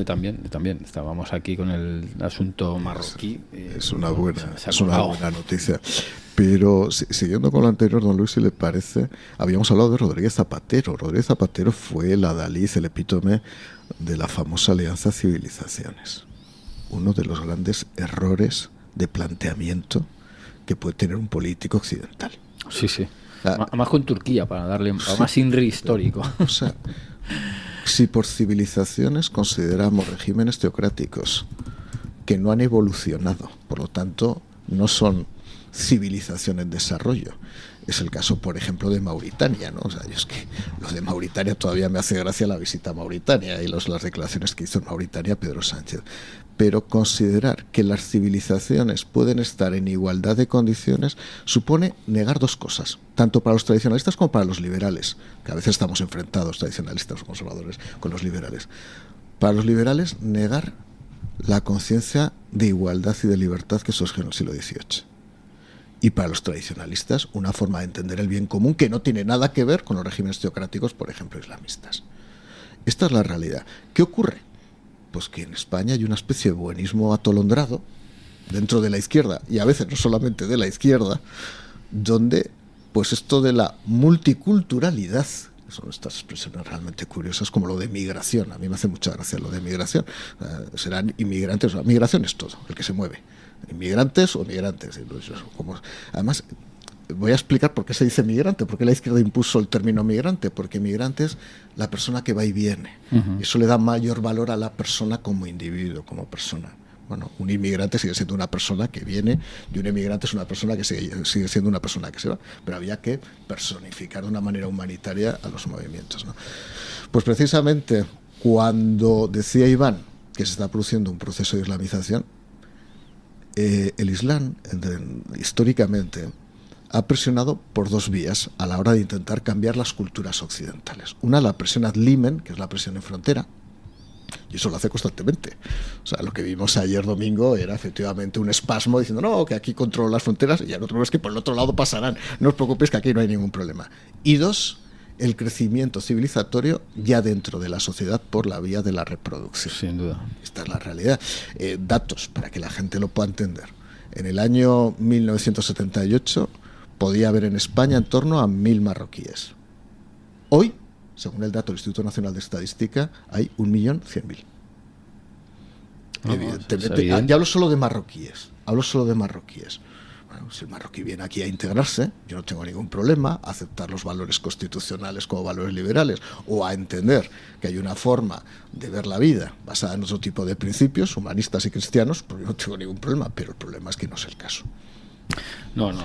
Estábamos aquí con el asunto marroquí. Es una buena noticia. Pero siguiendo con lo anterior, don Luis, si le parece, habíamos hablado de Rodríguez Zapatero. Rodríguez Zapatero fue el adalid, el epítome de la famosa Alianza Civilizaciones. Uno de los grandes errores de planteamiento que puede tener un político occidental. Sí. Además con Turquía, para darle más INRI histórico. O sea, si por civilizaciones consideramos regímenes teocráticos que no han evolucionado, por lo tanto, no son civilización en desarrollo. Es el caso, por ejemplo, de Mauritania, ¿no? O sea, yo es que lo de Mauritania todavía me hace gracia la visita a Mauritania y las declaraciones que hizo en Mauritania Pedro Sánchez. Pero considerar que las civilizaciones pueden estar en igualdad de condiciones supone negar dos cosas, tanto para los tradicionalistas como para los liberales, que a veces estamos enfrentados, tradicionalistas o conservadores, con los liberales. Para los liberales, negar la conciencia de igualdad y de libertad que surge en el siglo XVIII. y para los tradicionalistas una forma de entender el bien común que no tiene nada que ver con los regímenes teocráticos, por ejemplo, islamistas. Esta es la realidad. ¿Qué ocurre? Pues que en España hay una especie de buenismo atolondrado dentro de la izquierda, y a veces no solamente de la izquierda, donde pues esto de la multiculturalidad, son estas expresiones realmente curiosas como lo de migración, a mí me hace mucha gracia lo de migración, serán inmigrantes, migración es todo, el que se mueve, inmigrantes o migrantes, además voy a explicar por qué se dice migrante, por qué la izquierda impuso el término migrante, porque migrante es la persona que va y viene, y eso le da mayor valor a la persona como individuo, como persona. Bueno, un inmigrante sigue siendo una persona que viene y un emigrante es una persona que sigue siendo una persona que se va, pero había que personificar de una manera humanitaria a los movimientos, ¿no? Pues precisamente cuando decía Iván que se está produciendo un proceso de islamización, el Islam históricamente ha presionado por dos vías a la hora de intentar cambiar las culturas occidentales. Una, la presión ad limen, que es la presión en frontera, y eso lo hace constantemente. O sea, lo que vimos ayer domingo era efectivamente un espasmo diciendo, no, que aquí controlo las fronteras, y ya no es que por el otro lado pasarán, no os preocupéis que aquí no hay ningún problema. Y dos, el crecimiento civilizatorio ya dentro de la sociedad por la vía de la reproducción. Sin duda. Esta es la realidad. Datos, para que la gente lo pueda entender. En el año 1978 podía haber en España en torno a 1.000 marroquíes. Hoy, según el dato del Instituto Nacional de Estadística, hay 1.100.000. Evidentemente, ya hablo solo de marroquíes. Bueno, si el marroquí viene aquí a integrarse, yo no tengo ningún problema a aceptar los valores constitucionales como valores liberales o a entender que hay una forma de ver la vida basada en otro tipo de principios humanistas y cristianos, pues yo no tengo ningún problema, pero el problema es que no es el caso. Bueno,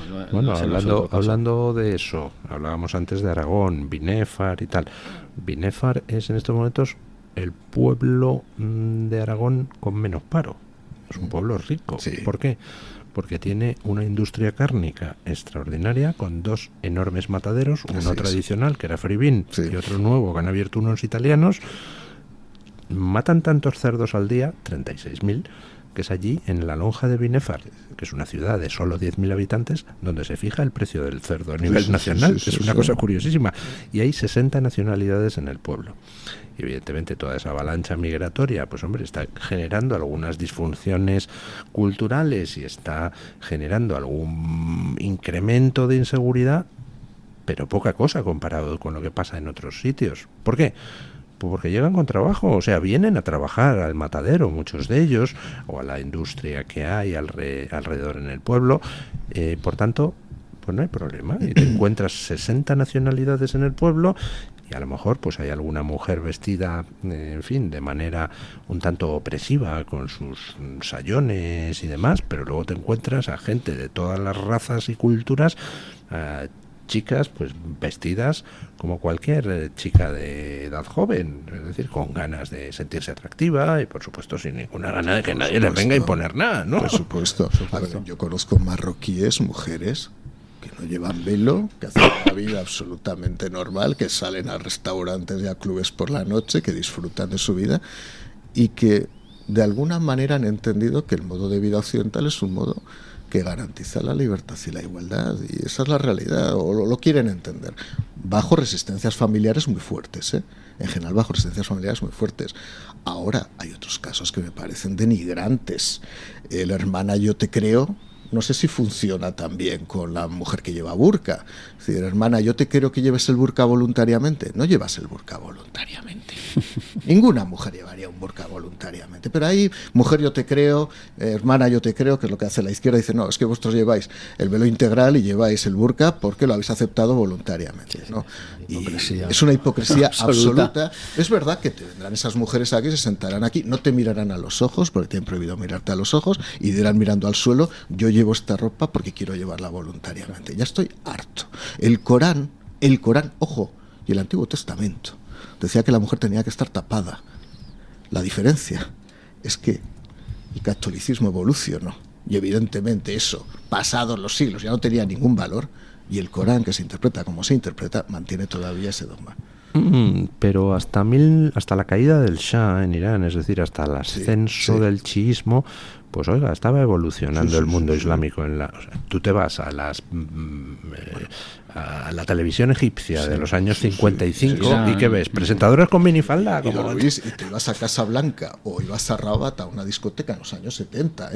hablando de eso, hablábamos antes de Aragón, Binéfar y tal. Binéfar es en estos momentos el pueblo de Aragón con menos paro. Es un pueblo rico. Sí. ¿Por qué? Porque tiene una industria cárnica extraordinaria con dos enormes mataderos, uno tradicional que era Frivín y otro nuevo que han abierto unos italianos. Matan tantos cerdos al día, 36.000, que es allí en la lonja de Binéfar, que es una ciudad de solo 10.000 habitantes, donde se fija el precio del cerdo a nivel nacional. Es una cosa curiosísima. Y hay 60 nacionalidades en el pueblo. Y evidentemente toda esa avalancha migratoria, pues hombre, está generando algunas disfunciones culturales y está generando algún incremento de inseguridad, pero poca cosa comparado con lo que pasa en otros sitios. ¿Por qué? Porque llegan con trabajo, o sea, vienen a trabajar al matadero, muchos de ellos, o a la industria que hay alrededor en el pueblo. Por tanto, pues no hay problema. Y te encuentras 60 nacionalidades en el pueblo y a lo mejor pues hay alguna mujer vestida, en fin, de manera un tanto opresiva, con sus sayones y demás, pero luego te encuentras a gente de todas las razas y culturas, chicas pues vestidas como cualquier chica de edad joven, es decir, con ganas de sentirse atractiva y por supuesto sin ninguna gana de que nadie les venga a imponer nada, ¿no? Por supuesto. A ver, yo conozco marroquíes, mujeres que no llevan velo, que hacen una vida absolutamente normal, que salen a restaurantes y a clubes por la noche, que disfrutan de su vida y que de alguna manera han entendido que el modo de vida occidental es un modo que garantiza la libertad y la igualdad, y esa es la realidad, o lo quieren entender, bajo resistencias familiares muy fuertes, en general bajo resistencias familiares muy fuertes. Ahora hay otros casos que me parecen denigrantes. La hermana yo te creo, no sé si funciona también con la mujer que lleva burka. Es decir, hermana, yo te creo que lleves el burka voluntariamente. No llevas el burka voluntariamente. Ninguna mujer llevaría un burka voluntariamente. Pero ahí, mujer, yo te creo, hermana, yo te creo, que es lo que hace la izquierda. Dice, no, es que vosotros lleváis el velo integral y lleváis el burka porque lo habéis aceptado voluntariamente, ¿no? Y es una hipocresía absoluta. Es verdad que te vendrán esas mujeres aquí, se sentarán aquí, no te mirarán a los ojos, porque te han prohibido mirarte a los ojos, y dirán mirando al suelo, yo llevo esta ropa porque quiero llevarla voluntariamente. Ya estoy harto. El Corán, ojo, y el Antiguo Testamento decía que la mujer tenía que estar tapada. La diferencia es que el catolicismo evolucionó y evidentemente eso, pasados los siglos, ya no tenía ningún valor, y el Corán, que se interpreta como se interpreta, mantiene todavía ese dogma. Pero hasta la caída del Shah en Irán, es decir, hasta el ascenso del chiismo, pues oiga, estaba evolucionando Sí, el mundo sí. islámico o sea, tú te vas a a la televisión egipcia de los años 55 sí. y ¿qué ves? Presentadores con minifalda. Y, Como... Luis, y te ibas a Casa Blanca o ibas a Rabat, a una discoteca en los años 70,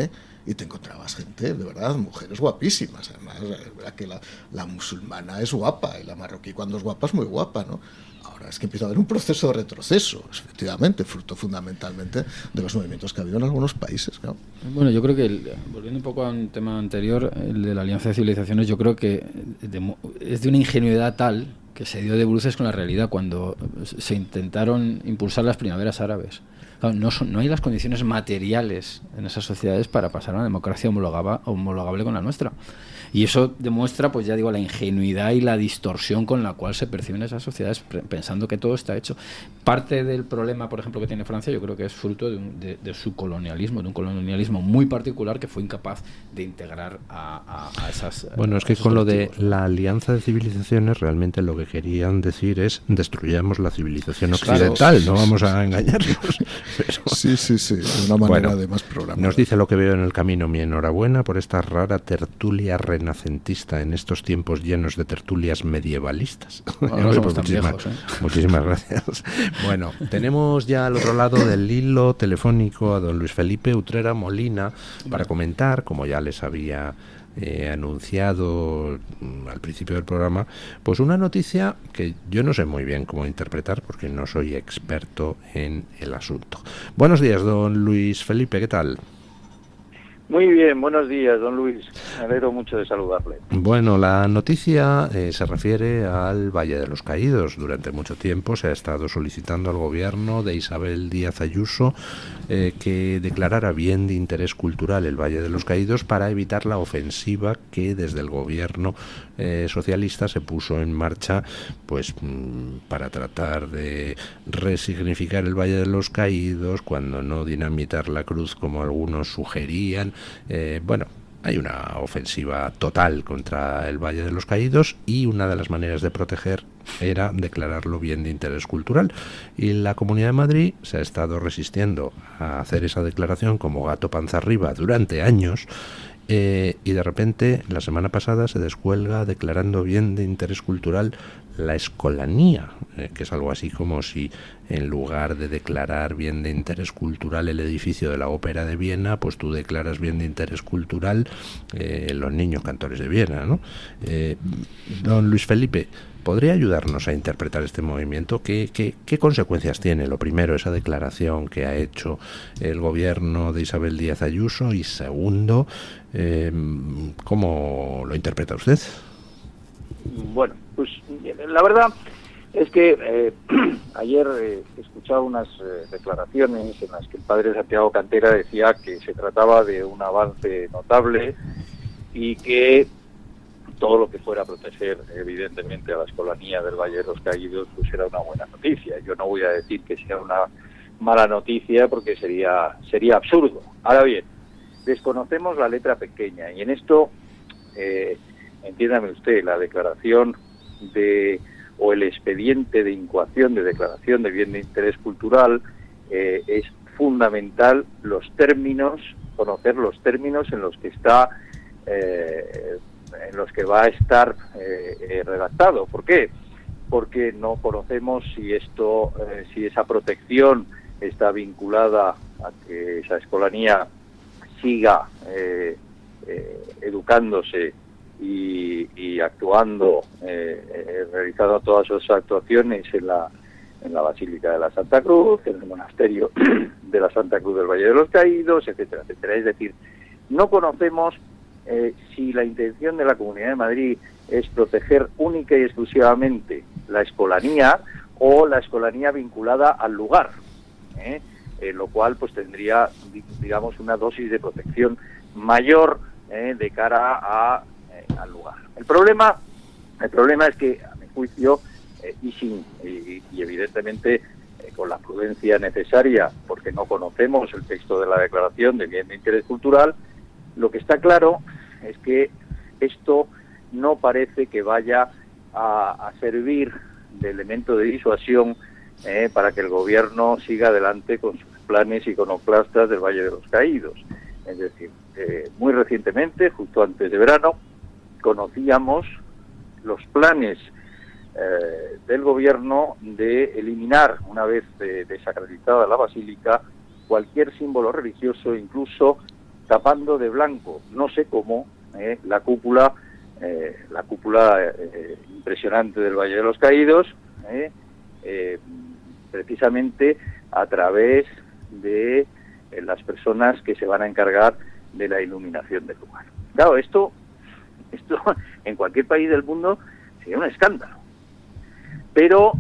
y te encontrabas gente, de verdad, mujeres guapísimas. Además, es verdad que la musulmana es guapa y la marroquí, cuando es guapa, es muy guapa, ¿no? Ahora es que empieza a haber un proceso de retroceso, efectivamente, fruto fundamentalmente de los movimientos que ha habido en algunos países, ¿no? Bueno, yo creo que, volviendo un poco a un tema anterior, el de la Alianza de Civilizaciones, yo creo que es de una ingenuidad tal que se dio de bruces con la realidad cuando se intentaron impulsar las primaveras árabes. Claro, no hay las condiciones materiales en esas sociedades para pasar a una democracia homologable con la nuestra. Y eso demuestra, pues ya digo, la ingenuidad y la distorsión con la cual se perciben esas sociedades pensando que todo está hecho. Parte del problema, por ejemplo, que tiene Francia, yo creo que es fruto de su colonialismo, de un colonialismo muy particular que fue incapaz de integrar a esas... Bueno, es que con lo de la alianza de civilizaciones realmente lo que querían decir es destruyamos la civilización occidental, Claro, no vamos a engañarnos. Pero, Sí, de una manera de más programa. Nos dice Lo que veo en el camino: mi enhorabuena por esta rara tertulia renacentista en estos tiempos llenos de tertulias medievalistas. Bueno, no somos tan viejos, Muchísimas gracias. Bueno, tenemos ya al otro lado del hilo telefónico a don Luis Felipe Utrera Molina para comentar, como ya les había anunciado al principio del programa, pues una noticia que yo no sé muy bien cómo interpretar porque no soy experto en el asunto. Buenos días, don Luis Felipe, ¿qué tal? Muy bien, buenos días, don Luis. Me alegro mucho de saludarle. Bueno, la noticia se refiere al Valle de los Caídos. Durante mucho tiempo se ha estado solicitando al gobierno de Isabel Díaz Ayuso que declarara bien de interés cultural el Valle de los Caídos para evitar la ofensiva que desde el gobierno socialista se puso en marcha, pues para tratar de resignificar el Valle de los Caídos, cuando no dinamitar la cruz como algunos sugerían. Bueno, hay una ofensiva total contra el Valle de los Caídos y una de las maneras de proteger era declararlo bien de interés cultural. Y la Comunidad de Madrid se ha estado resistiendo a hacer esa declaración como gato panza arriba durante años. Y de repente, la semana pasada se descuelga declarando bien de interés cultural la Escolanía, que es algo así como si en lugar de declarar bien de interés cultural el edificio de la Ópera de Viena, pues tú declaras bien de interés cultural los niños cantores de Viena, ¿no? Don Luis Felipe, ¿podría ayudarnos a interpretar este movimiento? ¿Qué consecuencias tiene? Lo primero, esa declaración que ha hecho el gobierno de Isabel Díaz Ayuso, y segundo, ¿cómo lo interpreta usted? Bueno, pues la verdad es que ayer escuchaba unas declaraciones en las que el padre Santiago Cantera decía que se trataba de un avance notable y que todo lo que fuera a proteger evidentemente a la Escolanía del Valle de los Caídos pues era una buena noticia. Yo no voy a decir que sea una mala noticia porque sería absurdo. Ahora bien, desconocemos la letra pequeña y en esto entiéndame usted, la declaración o el expediente de incoación de declaración de bien de interés cultural es fundamental conocer los términos en los que está en los que va a estar redactado. ¿Por qué? Porque no conocemos si esa protección está vinculada a que esa escolanía siga educándose y actuando, realizando todas sus actuaciones en la Basílica de la Santa Cruz, en el monasterio de la Santa Cruz del Valle de los Caídos, etcétera, etcétera. Es decir, no conocemos si la intención de la Comunidad de Madrid es proteger única y exclusivamente la escolanía o la escolanía vinculada al lugar, lo cual pues tendría, digamos, una dosis de protección mayor de cara al lugar. El problema es que, a mi juicio, y evidentemente con la prudencia necesaria, porque no conocemos el texto de la declaración de bien de interés cultural, lo que está claro es que esto no parece que vaya a servir de elemento de disuasión para que el gobierno siga adelante con sus planes iconoclastas del Valle de los Caídos. Es decir, muy recientemente, justo antes de verano, conocíamos los planes del gobierno de eliminar, una vez desacreditada la basílica, cualquier símbolo religioso, incluso tapando de blanco, no sé cómo, la cúpula impresionante del Valle de los Caídos, precisamente a través de las personas que se van a encargar de la iluminación del lugar. Claro, esto en cualquier país del mundo sería un escándalo. Pero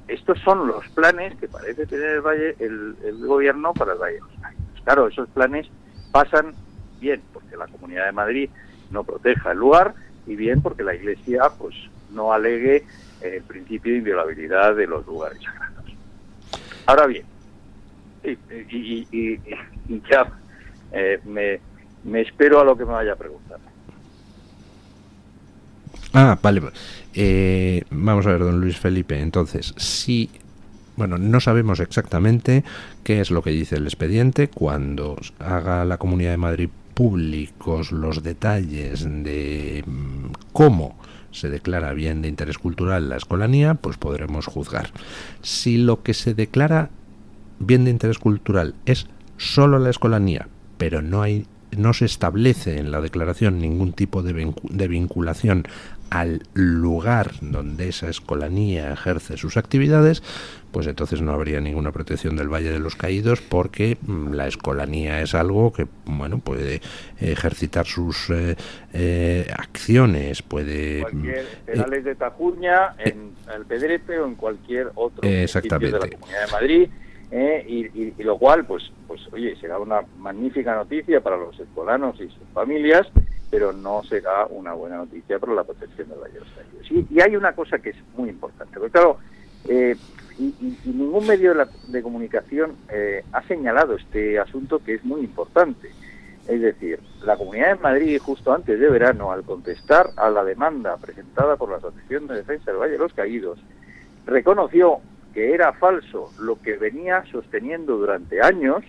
estos son los planes que parece tener el gobierno para el Valle de los Caídos. Claro, esos planes pasan bien porque la Comunidad de Madrid no proteja el lugar y bien porque la Iglesia pues no alegue el principio de inviolabilidad de los lugares sagrados. Ahora bien, y ya me espero a lo que me vaya a preguntar. Vale. Vamos a ver, don Luis Felipe. Entonces, sí, bueno, no sabemos exactamente qué es lo que dice el expediente. Cuando haga la Comunidad de Madrid públicos los detalles de cómo se declara bien de interés cultural la Escolanía, pues podremos juzgar. Si lo que se declara bien de interés cultural es solo la Escolanía, pero no se establece en la declaración ningún tipo de vinculación al lugar donde esa Escolanía ejerce sus actividades, pues entonces no habría ninguna protección del Valle de los Caídos, porque la Escolanía es algo que, bueno, puede ejercitar sus acciones, puede... Perales de Tajuña, en el Pedrete o en cualquier otro sitio de la Comunidad de Madrid, y lo cual, pues oye, será una magnífica noticia para los escolanos y sus familias, pero no será una buena noticia para la protección del Valle de los Caídos. Y hay una cosa que es muy importante, porque claro, y ningún medio de comunicación ha señalado este asunto, que es muy importante. Es decir, la Comunidad de Madrid, justo antes de verano, al contestar a la demanda presentada por la Asociación de Defensa del Valle de los Caídos, reconoció que era falso lo que venía sosteniendo durante años,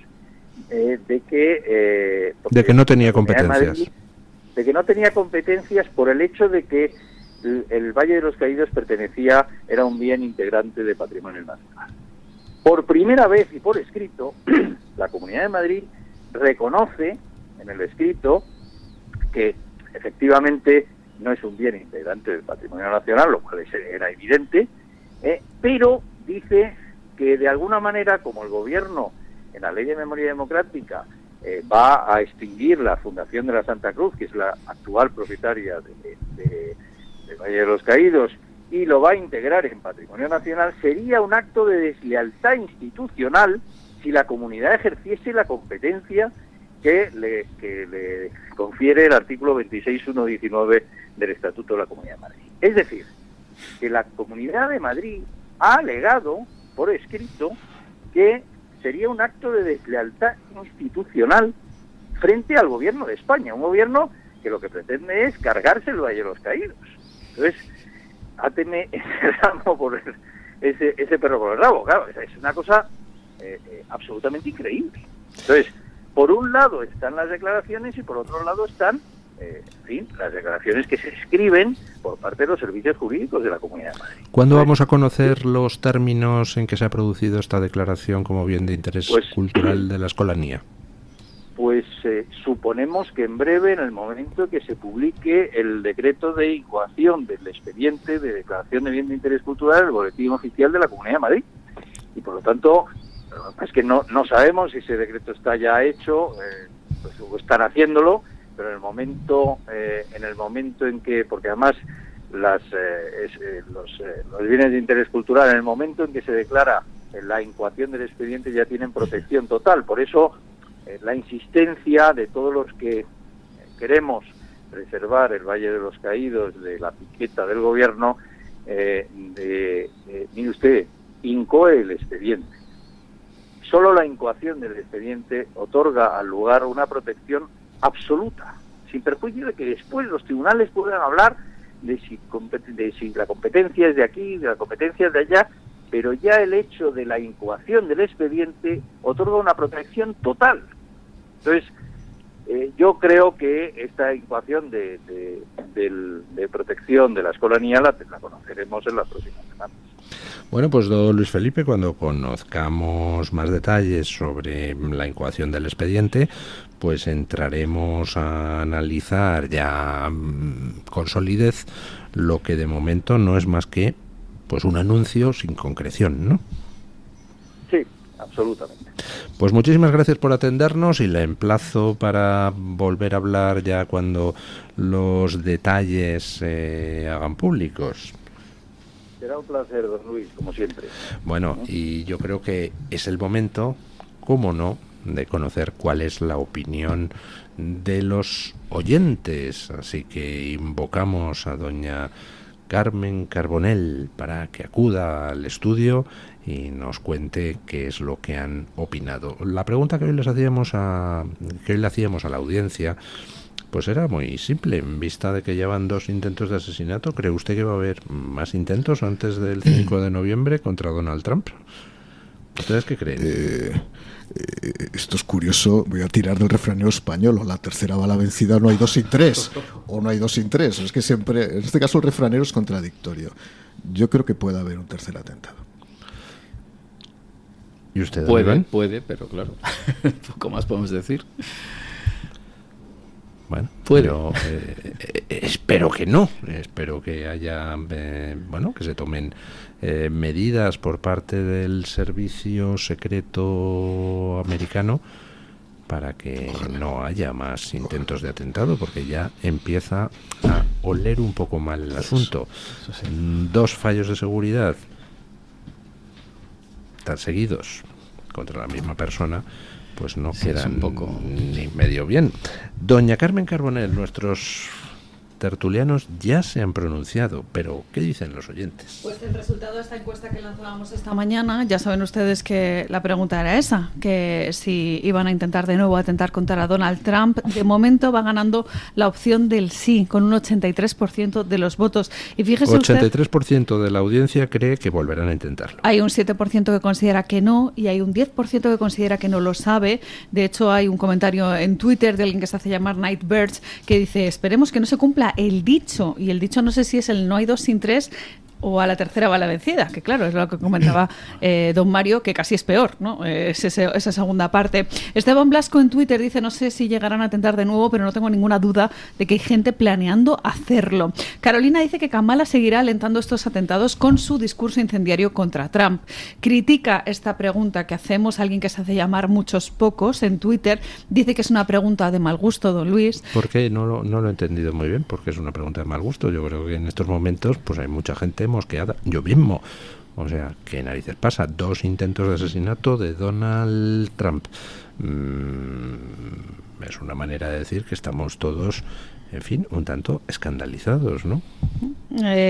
de que no tenía competencias. De que no tenía competencias por el hecho de que el Valle de los Caídos era un bien integrante de patrimonio nacional. Por primera vez y por escrito, la Comunidad de Madrid reconoce en el escrito que efectivamente no es un bien integrante del patrimonio nacional, lo cual era evidente, pero dice que de alguna manera, como el gobierno en la Ley de Memoria Democrática va a extinguir la Fundación de la Santa Cruz, que es la actual propietaria de Valle de los Caídos, y lo va a integrar en Patrimonio Nacional, sería un acto de deslealtad institucional si la comunidad ejerciese la competencia que le confiere el artículo 26.1.19 del Estatuto de la Comunidad de Madrid. Es decir, que la Comunidad de Madrid ha alegado por escrito que sería un acto de deslealtad institucional frente al gobierno de España, un gobierno que lo que pretende es cargarse el Valle de los Caídos. Entonces, áteme ese ramo por ese perro por el rabo. Claro, es una cosa absolutamente increíble. Entonces, por un lado están las declaraciones y por otro lado están, las declaraciones que se escriben por parte de los servicios jurídicos de la Comunidad de Madrid. ¿Cuándo vamos a conocer los términos en que se ha producido esta declaración como bien de interés cultural de la Escolanía? Pues suponemos que en breve, en el momento que se publique el decreto de incoación del expediente de declaración de bien de interés cultural en el Boletín Oficial de la Comunidad de Madrid. Y por lo tanto, es que no sabemos si ese decreto está ya hecho, pues están haciéndolo, pero en el momento en que, porque además los bienes de interés cultural, en el momento en que se declara la incoación del expediente, ya tienen protección total. Por eso la insistencia de todos los que queremos preservar el Valle de los Caídos de la piqueta del gobierno, mire usted, incoe el expediente. Solo la incoación del expediente otorga al lugar una protección absoluta, sin perjuicio de que después los tribunales puedan hablar de si la competencia es de aquí, de la competencia es de allá, pero ya el hecho de la incoación del expediente otorga una protección total. Entonces, yo creo que esta ecuación de protección de la escolanía la conoceremos en las próximas semanas. Bueno, pues don Luis Felipe, cuando conozcamos más detalles sobre la incoación del expediente, pues entraremos a analizar ya con solidez lo que de momento no es más que pues un anuncio sin concreción, ¿no? Sí, absolutamente. Pues muchísimas gracias por atendernos y la emplazo para volver a hablar ya cuando los detalles se hagan públicos. Será un placer, don Luis, como siempre. Bueno, y yo creo que es el momento, cómo no, de conocer cuál es la opinión de los oyentes. Así que invocamos a doña Carmen Carbonell para que acuda al estudio y nos cuente qué es lo que han opinado. La pregunta que hoy le hacíamos a la audiencia pues era muy simple. En vista de que llevan 2 intentos de asesinato, ¿cree usted que va a haber más intentos antes del 5 de noviembre contra Donald Trump? ¿Ustedes qué creen? Esto es curioso. Voy a tirar del refranero español: o la tercera bala vencida, no hay 2 sin 3. O no hay 2 sin 3. Es que siempre, en este caso, el refranero es contradictorio. Yo creo que puede haber un tercer atentado. ¿Y usted? Puede, pero claro, poco más podemos decir. Bueno, puede. Pero espero que no. Espero que haya, que se tomen medidas por parte del servicio secreto americano para que no haya más intentos de atentado, porque ya empieza a oler un poco mal el asunto. 2 fallos de seguridad tan seguidos contra la misma persona, pues no quedan ni medio bien. Doña Carmen Carbonell, nuestros tertulianos ya se han pronunciado, pero ¿qué dicen los oyentes? Pues el resultado de esta encuesta que lanzábamos esta mañana, ya saben ustedes que la pregunta era esa, que si iban a intentar de nuevo atentar contra Donald Trump. De momento va ganando la opción del sí, con un 83% de los votos. Y fíjese 83% de la audiencia cree que volverán a intentarlo. Hay un 7% que considera que no y hay un 10% que considera que no lo sabe. De hecho, hay un comentario en Twitter de alguien que se hace llamar Nightbirds que dice: esperemos que no se cumpla el dicho. Y el dicho no sé si es el no hay 2 sin 3 o a la tercera bala vencida, que claro, es lo que comentaba don Mario, que casi es peor, ¿no? Esa segunda parte. Esteban Blasco en Twitter dice: no sé si llegarán a atentar de nuevo, pero no tengo ninguna duda de que hay gente planeando hacerlo. Carolina dice que Kamala seguirá alentando estos atentados con su discurso incendiario contra Trump. Critica esta pregunta que hacemos, alguien que se hace llamar Muchos Pocos en Twitter, dice que es una pregunta de mal gusto, don Luis. ¿Por qué? No lo he entendido muy bien, porque es una pregunta de mal gusto. Yo creo que en estos momentos pues hay mucha gente mosqueada, yo mismo. O sea, ¿qué narices pasa? 2 intentos de asesinato de Donald Trump. Es una manera de decir que estamos todos, en fin, un tanto escandalizados, ¿no?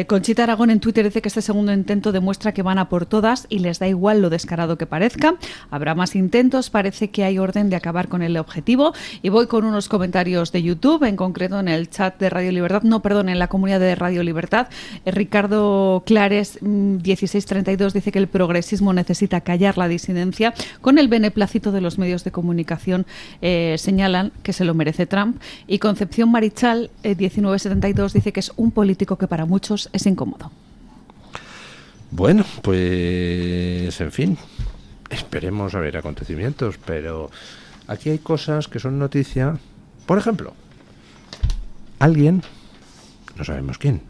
Conchita Aragón en Twitter dice que este segundo intento demuestra que van a por todas y les da igual lo descarado que parezca. Habrá más intentos, parece que hay orden de acabar con el objetivo. Y voy con unos comentarios de YouTube, en concreto en el chat de Radio Libertad, en la comunidad de Radio Libertad. Ricardo Clares 1632 dice que el progresismo necesita callar la disidencia. Con el beneplácito de los medios de comunicación señalan que se lo merece Trump. Y Concepción Marichal 1972 dice que es un político que para muchos es incómodo. Bueno, pues en fin, esperemos a ver acontecimientos, pero aquí hay cosas que son noticia. Por ejemplo, alguien, no sabemos quién,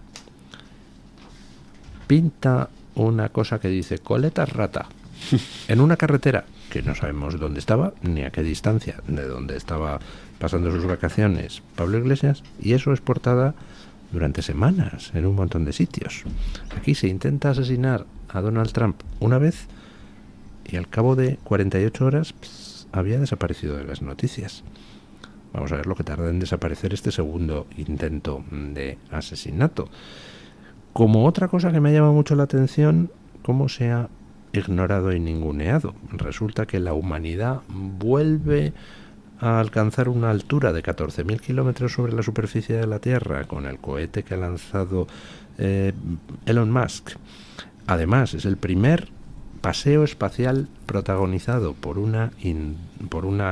pinta una cosa que dice Coleta Rata en una carretera que no sabemos dónde estaba ni a qué distancia de donde estaba pasando sus vacaciones Pablo Iglesias, y eso es portada durante semanas en un montón de sitios. Aquí se intenta asesinar a Donald Trump una vez y al cabo de 48 horas había desaparecido de las noticias. Vamos a ver lo que tarda en desaparecer este segundo intento de asesinato. Como otra cosa que me llama mucho la atención, cómo se ha ignorado y ninguneado. Resulta que la humanidad vuelve a alcanzar una altura de 14.000 kilómetros sobre la superficie de la Tierra con el cohete que ha lanzado Elon Musk. Además, es el primer paseo espacial protagonizado por una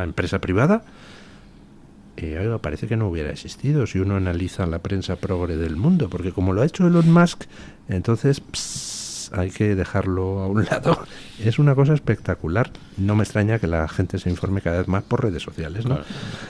empresa privada oiga, parece que no hubiera existido si uno analiza la prensa progre del mundo, porque como lo ha hecho Elon Musk, entonces hay que dejarlo a un lado. Es una cosa espectacular. No me extraña que la gente se informe cada vez más por redes sociales, ¿no? Claro.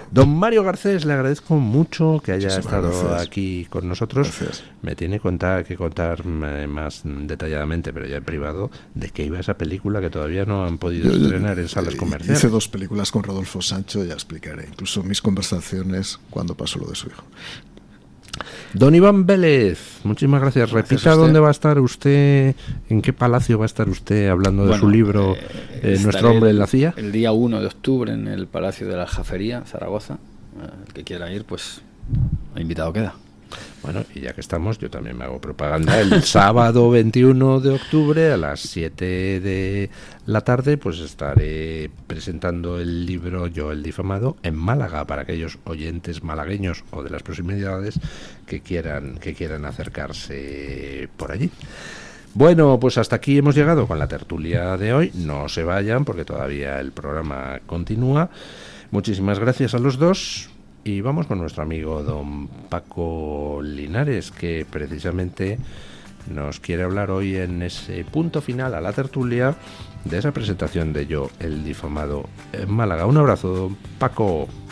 Don Mario Garcés, le agradezco mucho que haya estado aquí con nosotros. Gracias. Me tiene que contar más detalladamente, pero ya en privado, de qué iba esa película que todavía no han podido estrenar en salas comerciales. Hice 2 películas con Rodolfo Sancho, ya explicaré. Incluso mis conversaciones cuando pasó lo de su hijo. Don Iván Vélez, muchísimas gracias. Repita dónde va a estar usted, en qué palacio va a estar usted hablando de su libro Nuestro hombre en la CIA. El día 1 de octubre en el Palacio de la Aljafería, Zaragoza. El que quiera ir, pues invitado queda. Bueno, y ya que estamos, yo también me hago propaganda. El sábado 21 de octubre a las 7 de la tarde, pues estaré presentando el libro Yo el difamado en Málaga, para aquellos oyentes malagueños o de las proximidades que quieran acercarse por allí. Bueno, pues hasta aquí hemos llegado con la tertulia de hoy. No se vayan porque todavía el programa continúa. Muchísimas gracias a los dos. Y vamos con nuestro amigo don Paco Linares, que precisamente nos quiere hablar hoy en ese punto final a la tertulia de esa presentación de Yo el difamado en Málaga. Un abrazo, don Paco.